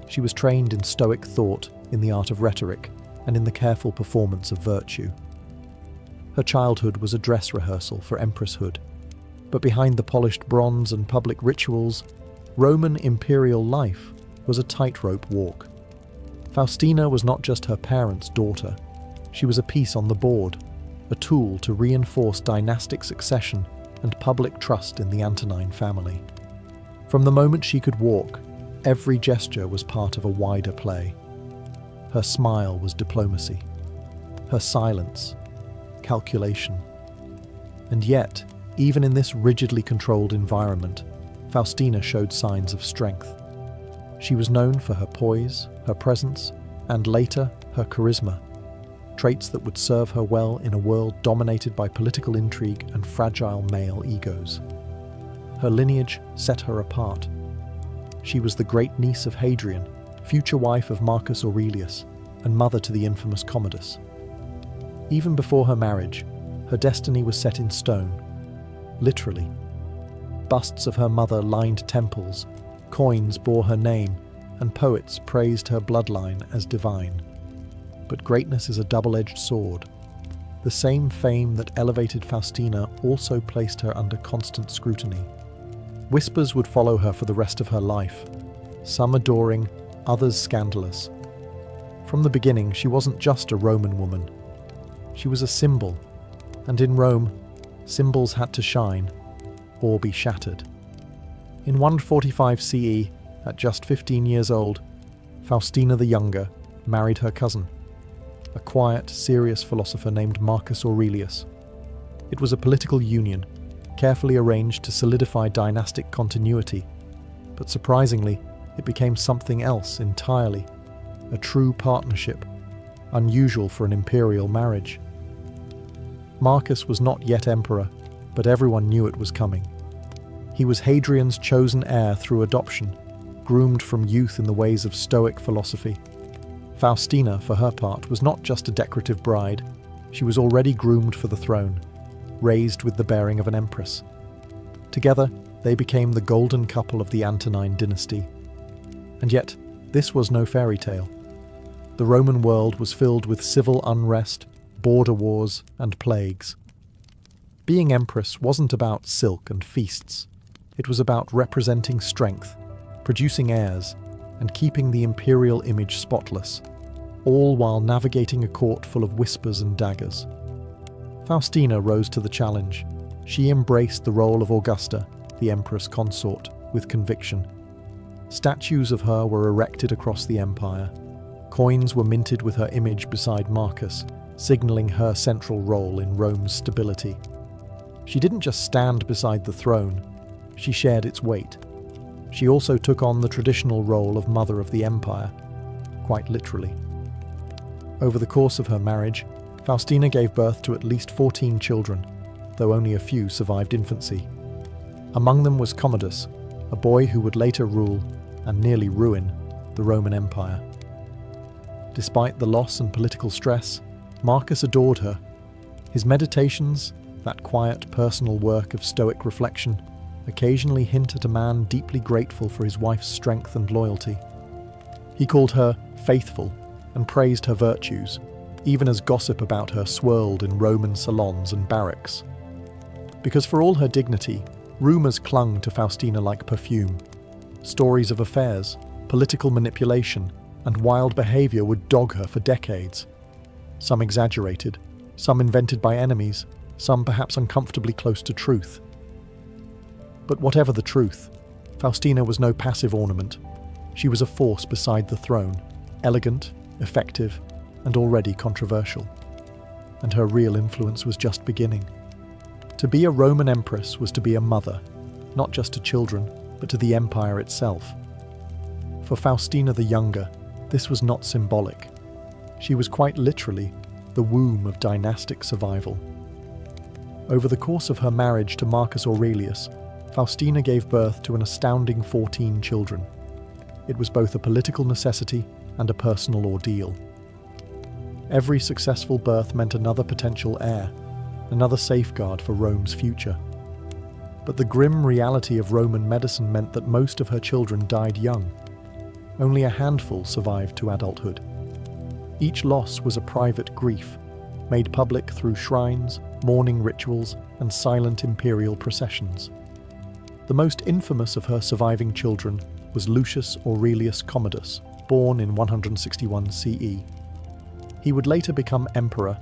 Speaker 1: She was trained in Stoic thought, in the art of rhetoric, and in the careful performance of virtue. Her childhood was a dress rehearsal for empresshood, but behind the polished bronze and public rituals, Roman imperial life was a tightrope walk. Faustina was not just her parents' daughter, she was a piece on the board, a tool to reinforce dynastic succession and public trust in the Antonine family. From the moment she could walk, every gesture was part of a wider play. Her smile was diplomacy, her silence, calculation. And yet, even in this rigidly controlled environment, Faustina showed signs of strength. She was known for her poise, her presence, and later, her charisma, traits that would serve her well in a world dominated by political intrigue and fragile male egos. Her lineage set her apart. She was the great niece of Hadrian, future wife of Marcus Aurelius, and mother to the infamous Commodus. Even before her marriage, her destiny was set in stone, literally. Busts of her mother lined temples, coins bore her name, and poets praised her bloodline as divine. But greatness is a double-edged sword. The same fame that elevated Faustina also placed her under constant scrutiny. Whispers would follow her for the rest of her life, some adoring, others scandalous. From the beginning, she wasn't just a Roman woman. She was a symbol, and in Rome, symbols had to shine, or be shattered. In 145 CE, at just 15 years old, Faustina the Younger married her cousin, a quiet, serious philosopher named Marcus Aurelius. It was a political union, carefully arranged to solidify dynastic continuity, but surprisingly, it became something else entirely, a true partnership, unusual for an imperial marriage. Marcus was not yet emperor, but everyone knew it was coming. He was Hadrian's chosen heir through adoption, groomed from youth in the ways of Stoic philosophy. Faustina, for her part, was not just a decorative bride, she was already groomed for the throne, raised with the bearing of an empress. Together, they became the golden couple of the Antonine dynasty. And yet, this was no fairy tale. The Roman world was filled with civil unrest, border wars, and plagues. Being empress wasn't about silk and feasts. It was about representing strength, producing heirs, and keeping the imperial image spotless, all while navigating a court full of whispers and daggers. Faustina rose to the challenge. She embraced the role of Augusta, the empress consort, with conviction. Statues of her were erected across the empire. Coins were minted with her image beside Marcus, signaling her central role in Rome's stability. She didn't just stand beside the throne, she shared its weight. She also took on the traditional role of mother of the empire, quite literally. Over the course of her marriage, Faustina gave birth to at least 14 children, though only a few survived infancy. Among them was Commodus, a boy who would later rule, and nearly ruin, the Roman Empire. Despite the loss and political stress, Marcus adored her. His meditations, that quiet personal work of Stoic reflection, occasionally hint at a man deeply grateful for his wife's strength and loyalty. He called her faithful and praised her virtues, even as gossip about her swirled in Roman salons and barracks. Because for all her dignity, rumours clung to Faustina like perfume. Stories of affairs, political manipulation, and wild behaviour would dog her for decades. Some exaggerated, some invented by enemies, some perhaps uncomfortably close to truth. But whatever the truth, Faustina was no passive ornament. She was a force beside the throne, elegant, effective, and already controversial. And her real influence was just beginning. To be a Roman empress was to be a mother, not just to children, but to the empire itself. For Faustina the Younger, this was not symbolic. She was quite literally the womb of dynastic survival. Over the course of her marriage to Marcus Aurelius, Faustina gave birth to an astounding 14 children. It was both a political necessity and a personal ordeal. Every successful birth meant another potential heir, another safeguard for Rome's future. But the grim reality of Roman medicine meant that most of her children died young. Only a handful survived to adulthood. Each loss was a private grief, made public through shrines, mourning rituals, and silent imperial processions. The most infamous of her surviving children was Lucius Aurelius Commodus, born in 161 CE. He would later become emperor,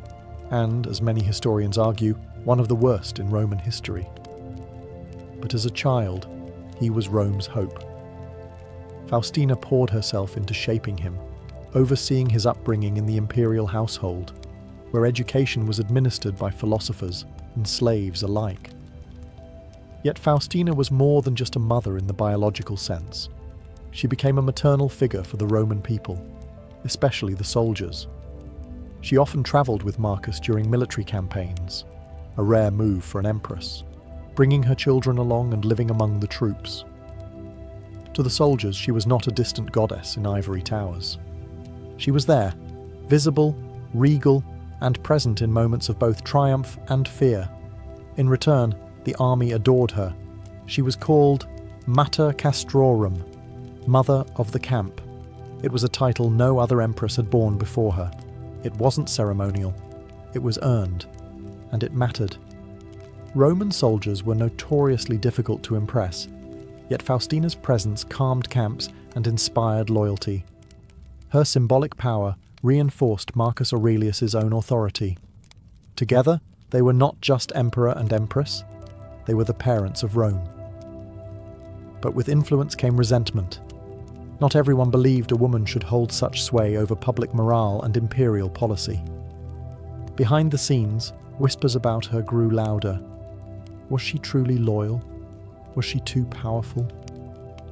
Speaker 1: and, as many historians argue, one of the worst in Roman history. But as a child, he was Rome's hope. Faustina poured herself into shaping him, overseeing his upbringing in the imperial household, where education was administered by philosophers and slaves alike. Yet Faustina was more than just a mother in the biological sense. She became a maternal figure for the Roman people, especially the soldiers. She often travelled with Marcus during military campaigns, a rare move for an empress, bringing her children along and living among the troops. To the soldiers, she was not a distant goddess in ivory towers. She was there, visible, regal, and present in moments of both triumph and fear. In return, the army adored her. She was called Mater Castrorum, Mother of the Camp. It was a title no other empress had borne before her. It wasn't ceremonial, it was earned, and it mattered. Roman soldiers were notoriously difficult to impress, yet Faustina's presence calmed camps and inspired loyalty. Her symbolic power reinforced Marcus Aurelius's own authority. Together, they were not just emperor and empress, they were the parents of Rome. But with influence came resentment. Not everyone believed a woman should hold such sway over public morale and imperial policy. Behind the scenes, whispers about her grew louder. Was she truly loyal? Was she too powerful?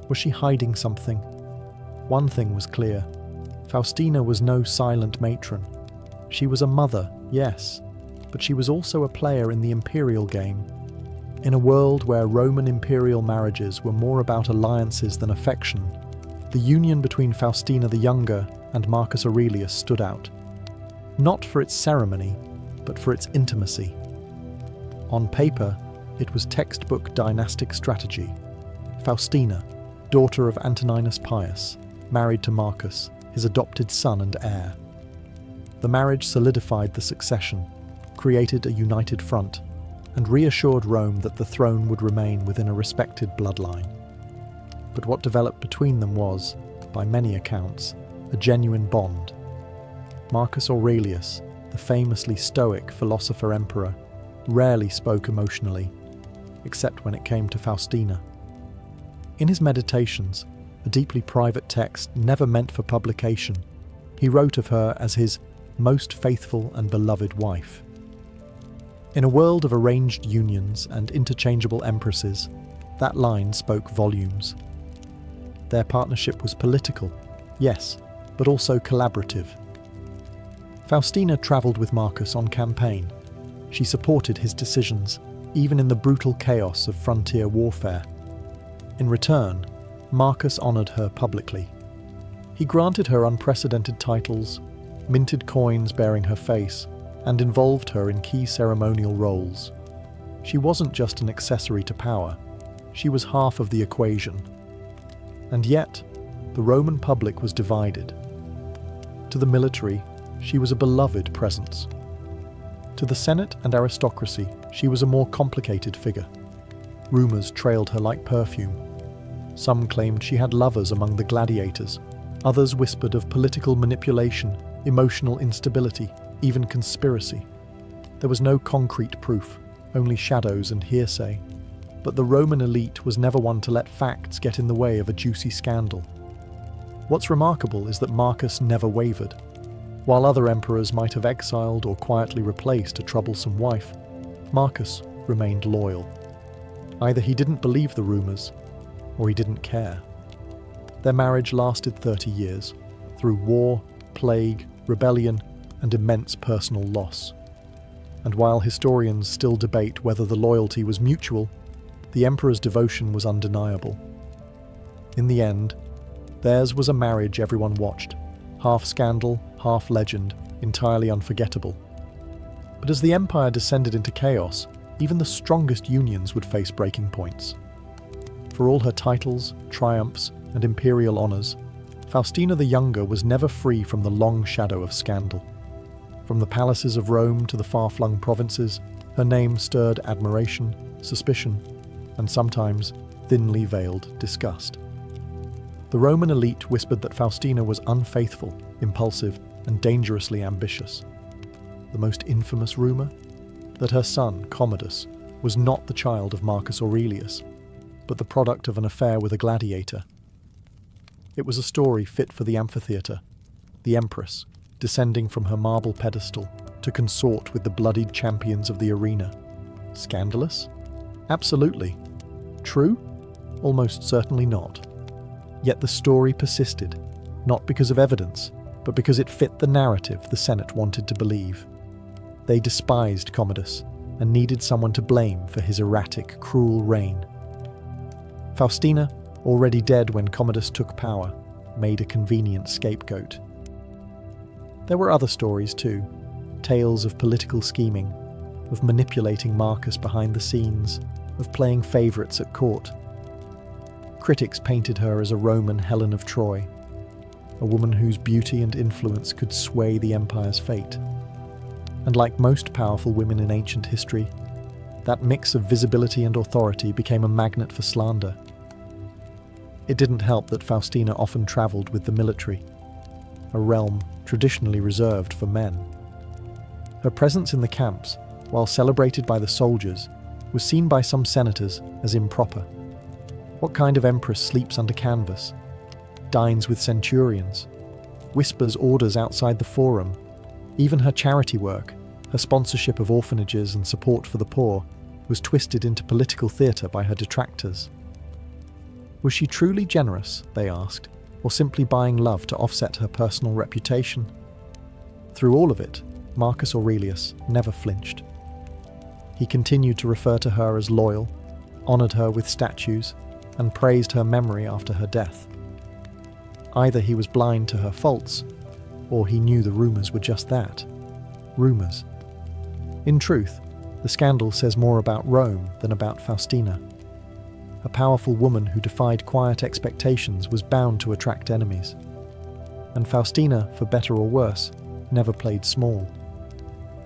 Speaker 1: Was she hiding something? One thing was clear. Faustina was no silent matron. She was a mother, yes, but she was also a player in the imperial game. In a world where Roman imperial marriages were more about alliances than affection, the union between Faustina the Younger and Marcus Aurelius stood out, not for its ceremony, but for its intimacy. On paper, it was textbook dynastic strategy. Faustina, daughter of Antoninus Pius, married to Marcus, his adopted son and heir. The marriage solidified the succession, created a united front, and reassured Rome that the throne would remain within a respected bloodline. But what developed between them was, by many accounts, a genuine bond. Marcus Aurelius, the famously stoic philosopher-emperor, rarely spoke emotionally, except when it came to Faustina. In his Meditations, a deeply private text never meant for publication, he wrote of her as his most faithful and beloved wife. In a world of arranged unions and interchangeable empresses, that line spoke volumes. Their partnership was political, yes, but also collaborative. Faustina travelled with Marcus on campaign. She supported his decisions, even in the brutal chaos of frontier warfare. In return, Marcus honoured her publicly. He granted her unprecedented titles, minted coins bearing her face, and involved her in key ceremonial roles. She wasn't just an accessory to power, she was half of the equation. And yet, the Roman public was divided. To the military, she was a beloved presence. To the Senate and aristocracy, she was a more complicated figure. Rumours trailed her like perfume. Some claimed she had lovers among the gladiators. Others whispered of political manipulation, emotional instability, even conspiracy. There was no concrete proof, only shadows and hearsay. But the Roman elite was never one to let facts get in the way of a juicy scandal. What's remarkable is that Marcus never wavered. While other emperors might have exiled or quietly replaced a troublesome wife, Marcus remained loyal. Either he didn't believe the rumours, or he didn't care. Their marriage lasted 30 years, through war, plague, rebellion, and immense personal loss. And while historians still debate whether the loyalty was mutual, the emperor's devotion was undeniable. In the end, theirs was a marriage everyone watched, half scandal, half legend, entirely unforgettable. But as the empire descended into chaos, even the strongest unions would face breaking points. For all her titles, triumphs, and imperial honours, Faustina the Younger was never free from the long shadow of scandal. From the palaces of Rome to the far-flung provinces, her name stirred admiration, suspicion, and sometimes thinly veiled disgust. The Roman elite whispered that Faustina was unfaithful, impulsive, and dangerously ambitious. The most infamous rumour? That her son, Commodus, was not the child of Marcus Aurelius, but the product of an affair with a gladiator. It was a story fit for the amphitheatre, the empress, descending from her marble pedestal to consort with the bloodied champions of the arena. Scandalous? Absolutely. True? Almost certainly not. Yet the story persisted, not because of evidence, but because it fit the narrative the Senate wanted to believe. They despised Commodus and needed someone to blame for his erratic, cruel reign. Faustina, already dead when Commodus took power, made a convenient scapegoat. There were other stories too, tales of political scheming, of manipulating Marcus behind the scenes, of playing favourites at court. Critics painted her as a Roman Helen of Troy, a woman whose beauty and influence could sway the empire's fate. And like most powerful women in ancient history, that mix of visibility and authority became a magnet for slander. It didn't help that Faustina often travelled with the military, a realm traditionally reserved for men. Her presence in the camps, while celebrated by the soldiers, was seen by some senators as improper. What kind of empress sleeps under canvas, dines with centurions, whispers orders outside the forum? Even her charity work, her sponsorship of orphanages and support for the poor, was twisted into political theatre by her detractors. Was she truly generous, they asked, or simply buying love to offset her personal reputation? Through all of it, Marcus Aurelius never flinched. He continued to refer to her as loyal, honoured her with statues, and praised her memory after her death. Either he was blind to her faults, or he knew the rumours were just that, rumours. In truth, the scandal says more about Rome than about Faustina. A powerful woman who defied quiet expectations was bound to attract enemies. And Faustina, for better or worse, never played small.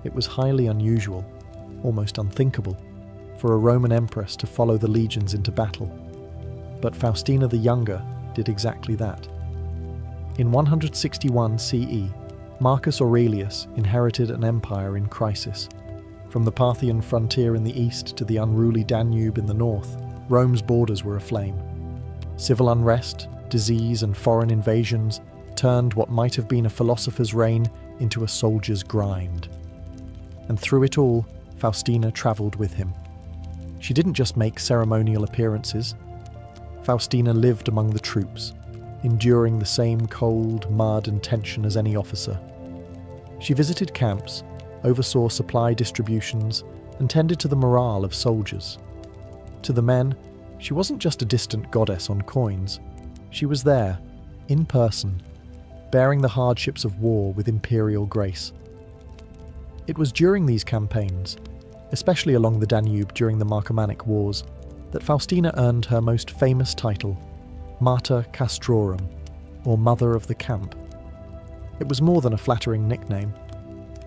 Speaker 1: It was highly unusual, almost unthinkable, for a Roman empress to follow the legions into battle. But Faustina the Younger did exactly that. In 161 CE, Marcus Aurelius inherited an empire in crisis. From the Parthian frontier in the east to the unruly Danube in the north, Rome's borders were aflame. Civil unrest, disease, and foreign invasions turned what might have been a philosopher's reign into a soldier's grind. And through it all, Faustina travelled with him. She didn't just make ceremonial appearances. Faustina lived among the troops, enduring the same cold, mud, and tension as any officer. She visited camps, oversaw supply distributions, and tended to the morale of soldiers. To the men, she wasn't just a distant goddess on coins. She was there, in person, bearing the hardships of war with imperial grace. It was during these campaigns, especially along the Danube during the Marcomannic Wars, that Faustina earned her most famous title, Mater Castrorum, or Mother of the Camp. It was more than a flattering nickname.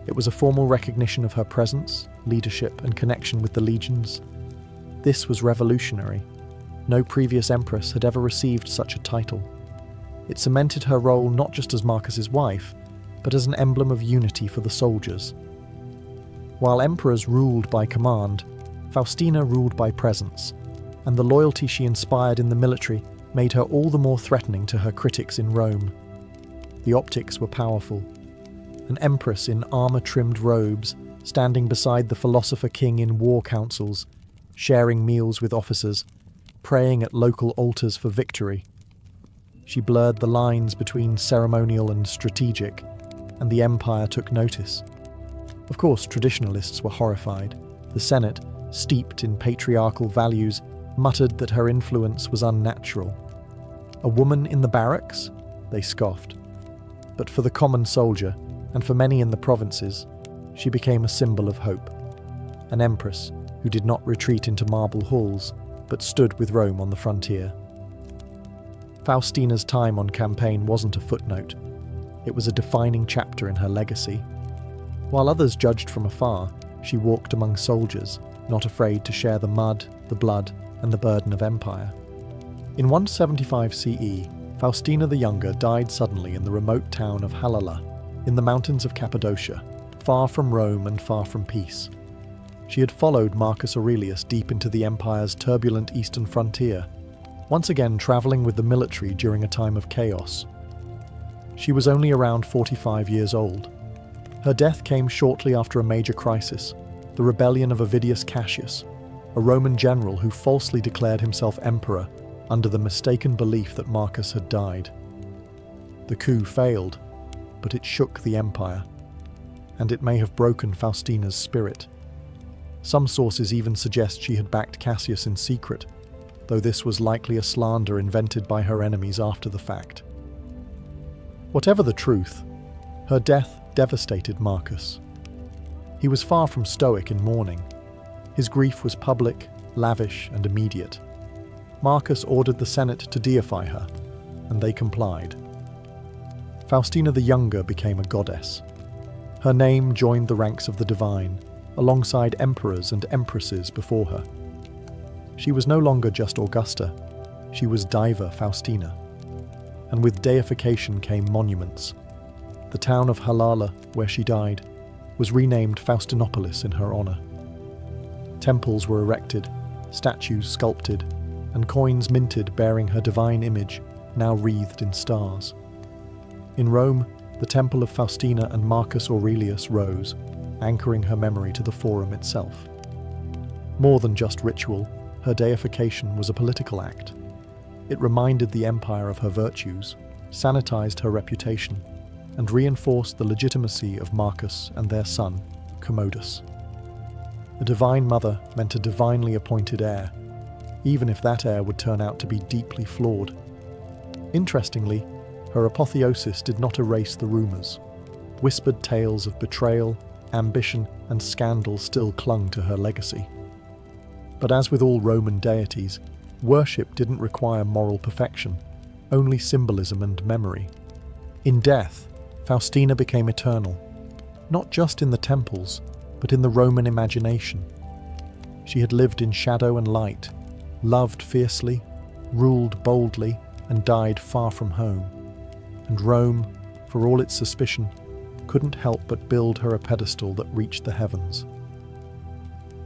Speaker 1: It was a formal recognition of her presence, leadership, and connection with the legions. This was revolutionary. No previous empress had ever received such a title. It cemented her role not just as Marcus's wife, but as an emblem of unity for the soldiers. While emperors ruled by command, Faustina ruled by presence, and the loyalty she inspired in the military made her all the more threatening to her critics in Rome. The optics were powerful. An empress in armour-trimmed robes, standing beside the philosopher king in war councils, sharing meals with officers, praying at local altars for victory. She blurred the lines between ceremonial and strategic, and the empire took notice. Of course, traditionalists were horrified. The Senate, steeped in patriarchal values, muttered that her influence was unnatural. A woman in the barracks? They scoffed. But for the common soldier, and for many in the provinces, she became a symbol of hope. An empress who did not retreat into marble halls, but stood with Rome on the frontier. Faustina's time on campaign wasn't a footnote. It was a defining chapter in her legacy. While others judged from afar, she walked among soldiers, not afraid to share the mud, the blood, and the burden of empire. In 175 CE, Faustina the Younger died suddenly in the remote town of Halala, in the mountains of Cappadocia, far from Rome and far from peace. She had followed Marcus Aurelius deep into the empire's turbulent eastern frontier, once again travelling with the military during a time of chaos. She was only around 45 years old. Her death came shortly after a major crisis, the rebellion of Avidius Cassius, a Roman general who falsely declared himself emperor under the mistaken belief that Marcus had died. The coup failed, but it shook the empire, and it may have broken Faustina's spirit. Some sources even suggest she had backed Cassius in secret, though this was likely a slander invented by her enemies after the fact. Whatever the truth, her death devastated Marcus. He was far from stoic in mourning. His grief was public, lavish, and immediate. Marcus ordered the Senate to deify her, and they complied. Faustina the Younger became a goddess. Her name joined the ranks of the divine, alongside emperors and empresses before her. She was no longer just Augusta, she was Diva Faustina. And with deification came monuments. The town of Halala, where she died, was renamed Faustinopolis in her honour. Temples were erected, statues sculpted, and coins minted bearing her divine image, now wreathed in stars. In Rome, the temple of Faustina and Marcus Aurelius rose, anchoring her memory to the forum itself. More than just ritual, her deification was a political act. It reminded the empire of her virtues, sanitized her reputation, and reinforced the legitimacy of Marcus and their son, Commodus. A divine mother meant a divinely appointed heir, even if that heir would turn out to be deeply flawed. Interestingly, her apotheosis did not erase the rumours. Whispered tales of betrayal, ambition, and scandal still clung to her legacy. But as with all Roman deities, worship didn't require moral perfection, only symbolism and memory. In death, Faustina became eternal, not just in the temples, but in the Roman imagination. She had lived in shadow and light, loved fiercely, ruled boldly, and died far from home. And Rome, for all its suspicion, couldn't help but build her a pedestal that reached the heavens.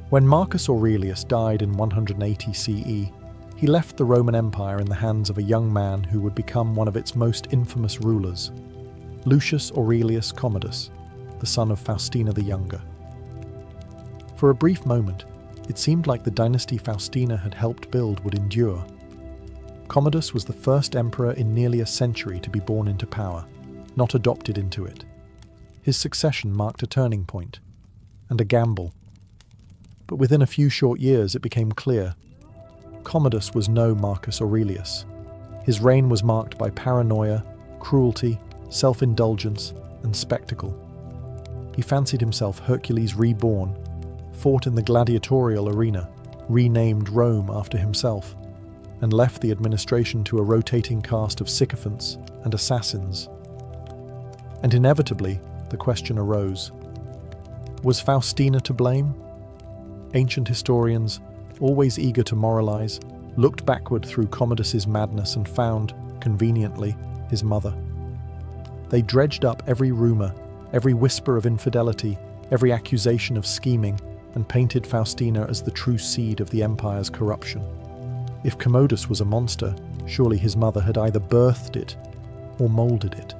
Speaker 1: When Marcus Aurelius died in 180 CE, he left the Roman Empire in the hands of a young man who would become one of its most infamous rulers, Lucius Aurelius Commodus, the son of Faustina the Younger. For a brief moment, it seemed like the dynasty Faustina had helped build would endure. Commodus was the first emperor in nearly a century to be born into power, not adopted into it. His succession marked a turning point, and a gamble. But within a few short years it became clear. Commodus was no Marcus Aurelius. His reign was marked by paranoia, cruelty, self-indulgence, and spectacle. He fancied himself Hercules reborn, fought in the gladiatorial arena, renamed Rome after himself, and left the administration to a rotating cast of sycophants and assassins. And inevitably, the question arose: was Faustina to blame? Ancient historians, always eager to moralize, looked backward through Commodus's madness and found, conveniently, his mother. They dredged up every rumor, every whisper of infidelity, every accusation of scheming, and painted Faustina as the true seed of the empire's corruption. If Commodus was a monster, surely his mother had either birthed it or molded it.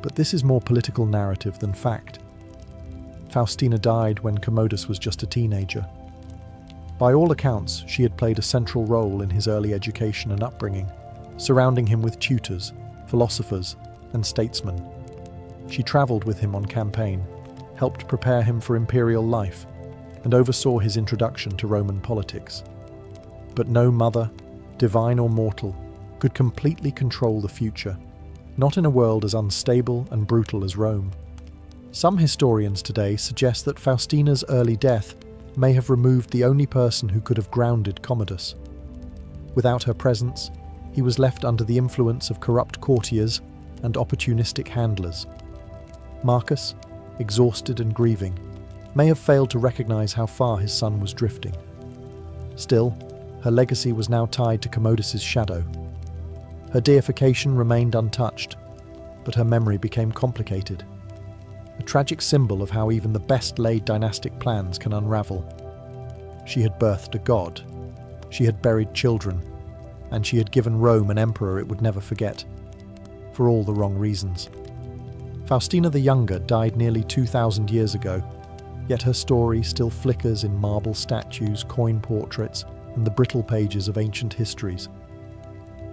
Speaker 1: But this is more political narrative than fact. Faustina died when Commodus was just a teenager. By all accounts, she had played a central role in his early education and upbringing, surrounding him with tutors, philosophers, and statesmen. She travelled with him on campaign, helped prepare him for imperial life, and oversaw his introduction to Roman politics. But no mother, divine or mortal, could completely control the future, not in a world as unstable and brutal as Rome. Some historians today suggest that Faustina's early death may have removed the only person who could have grounded Commodus. Without her presence, he was left under the influence of corrupt courtiers and opportunistic handlers. Marcus, exhausted and grieving, may have failed to recognize how far his son was drifting. Still, her legacy was now tied to Commodus's shadow. Her deification remained untouched, but her memory became complicated. A tragic symbol of how even the best-laid dynastic plans can unravel. She had birthed a god, she had buried children, and she had given Rome an emperor it would never forget, for all the wrong reasons. Faustina the Younger died nearly 2,000 years ago, yet her story still flickers in marble statues, coin portraits, and the brittle pages of ancient histories.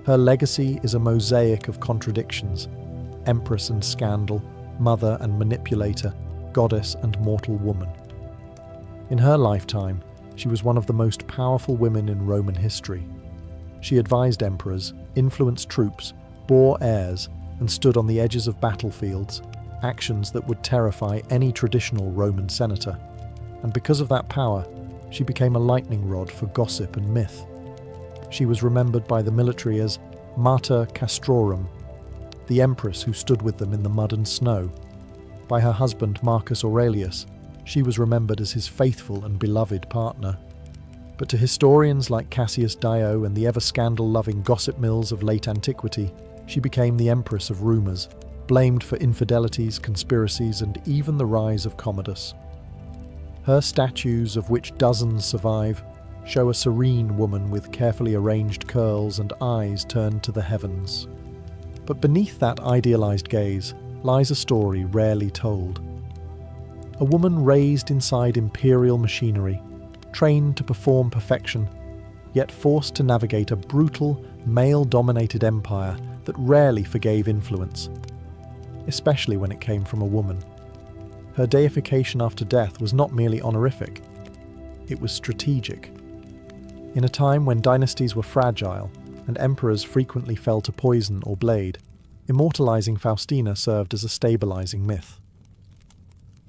Speaker 1: Her legacy is a mosaic of contradictions: empress and scandal, mother and manipulator, goddess and mortal woman. In her lifetime, she was one of the most powerful women in Roman history. She advised emperors, influenced troops, bore heirs, and stood on the edges of battlefields, actions that would terrify any traditional Roman senator. And because of that power, she became a lightning rod for gossip and myth. She was remembered by the military as Mater Castrorum, the empress who stood with them in the mud and snow. By her husband Marcus Aurelius, she was remembered as his faithful and beloved partner. But to historians like Cassius Dio and the ever-scandal-loving gossip mills of late antiquity, she became the empress of rumours, blamed for infidelities, conspiracies, and even the rise of Commodus. Her statues, of which dozens survive, show a serene woman with carefully arranged curls and eyes turned to the heavens. But beneath that idealized gaze lies a story rarely told. A woman raised inside imperial machinery, trained to perform perfection, yet forced to navigate a brutal, male-dominated empire that rarely forgave influence, especially when it came from a woman. Her deification after death was not merely honorific, it was strategic. In a time when dynasties were fragile and emperors frequently fell to poison or blade, immortalizing Faustina served as a stabilizing myth.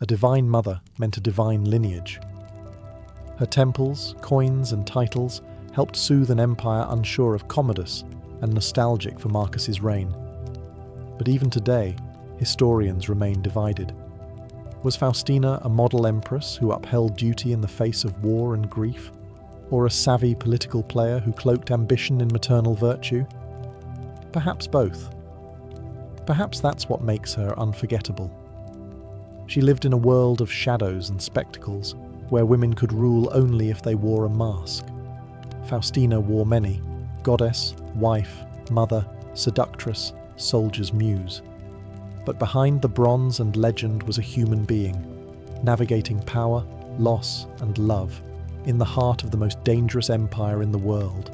Speaker 1: A divine mother meant a divine lineage. Her temples, coins, and titles helped soothe an empire unsure of Commodus and nostalgic for Marcus's reign. But even today, historians remain divided. Was Faustina a model empress who upheld duty in the face of war and grief? Or a savvy political player who cloaked ambition in maternal virtue? Perhaps both. Perhaps that's what makes her unforgettable. She lived in a world of shadows and spectacles, where women could rule only if they wore a mask. Faustina wore many: goddess, wife, mother, seductress, soldier's muse. But behind the bronze and legend was a human being, navigating power, loss, and love, in the heart of the most dangerous empire in the world.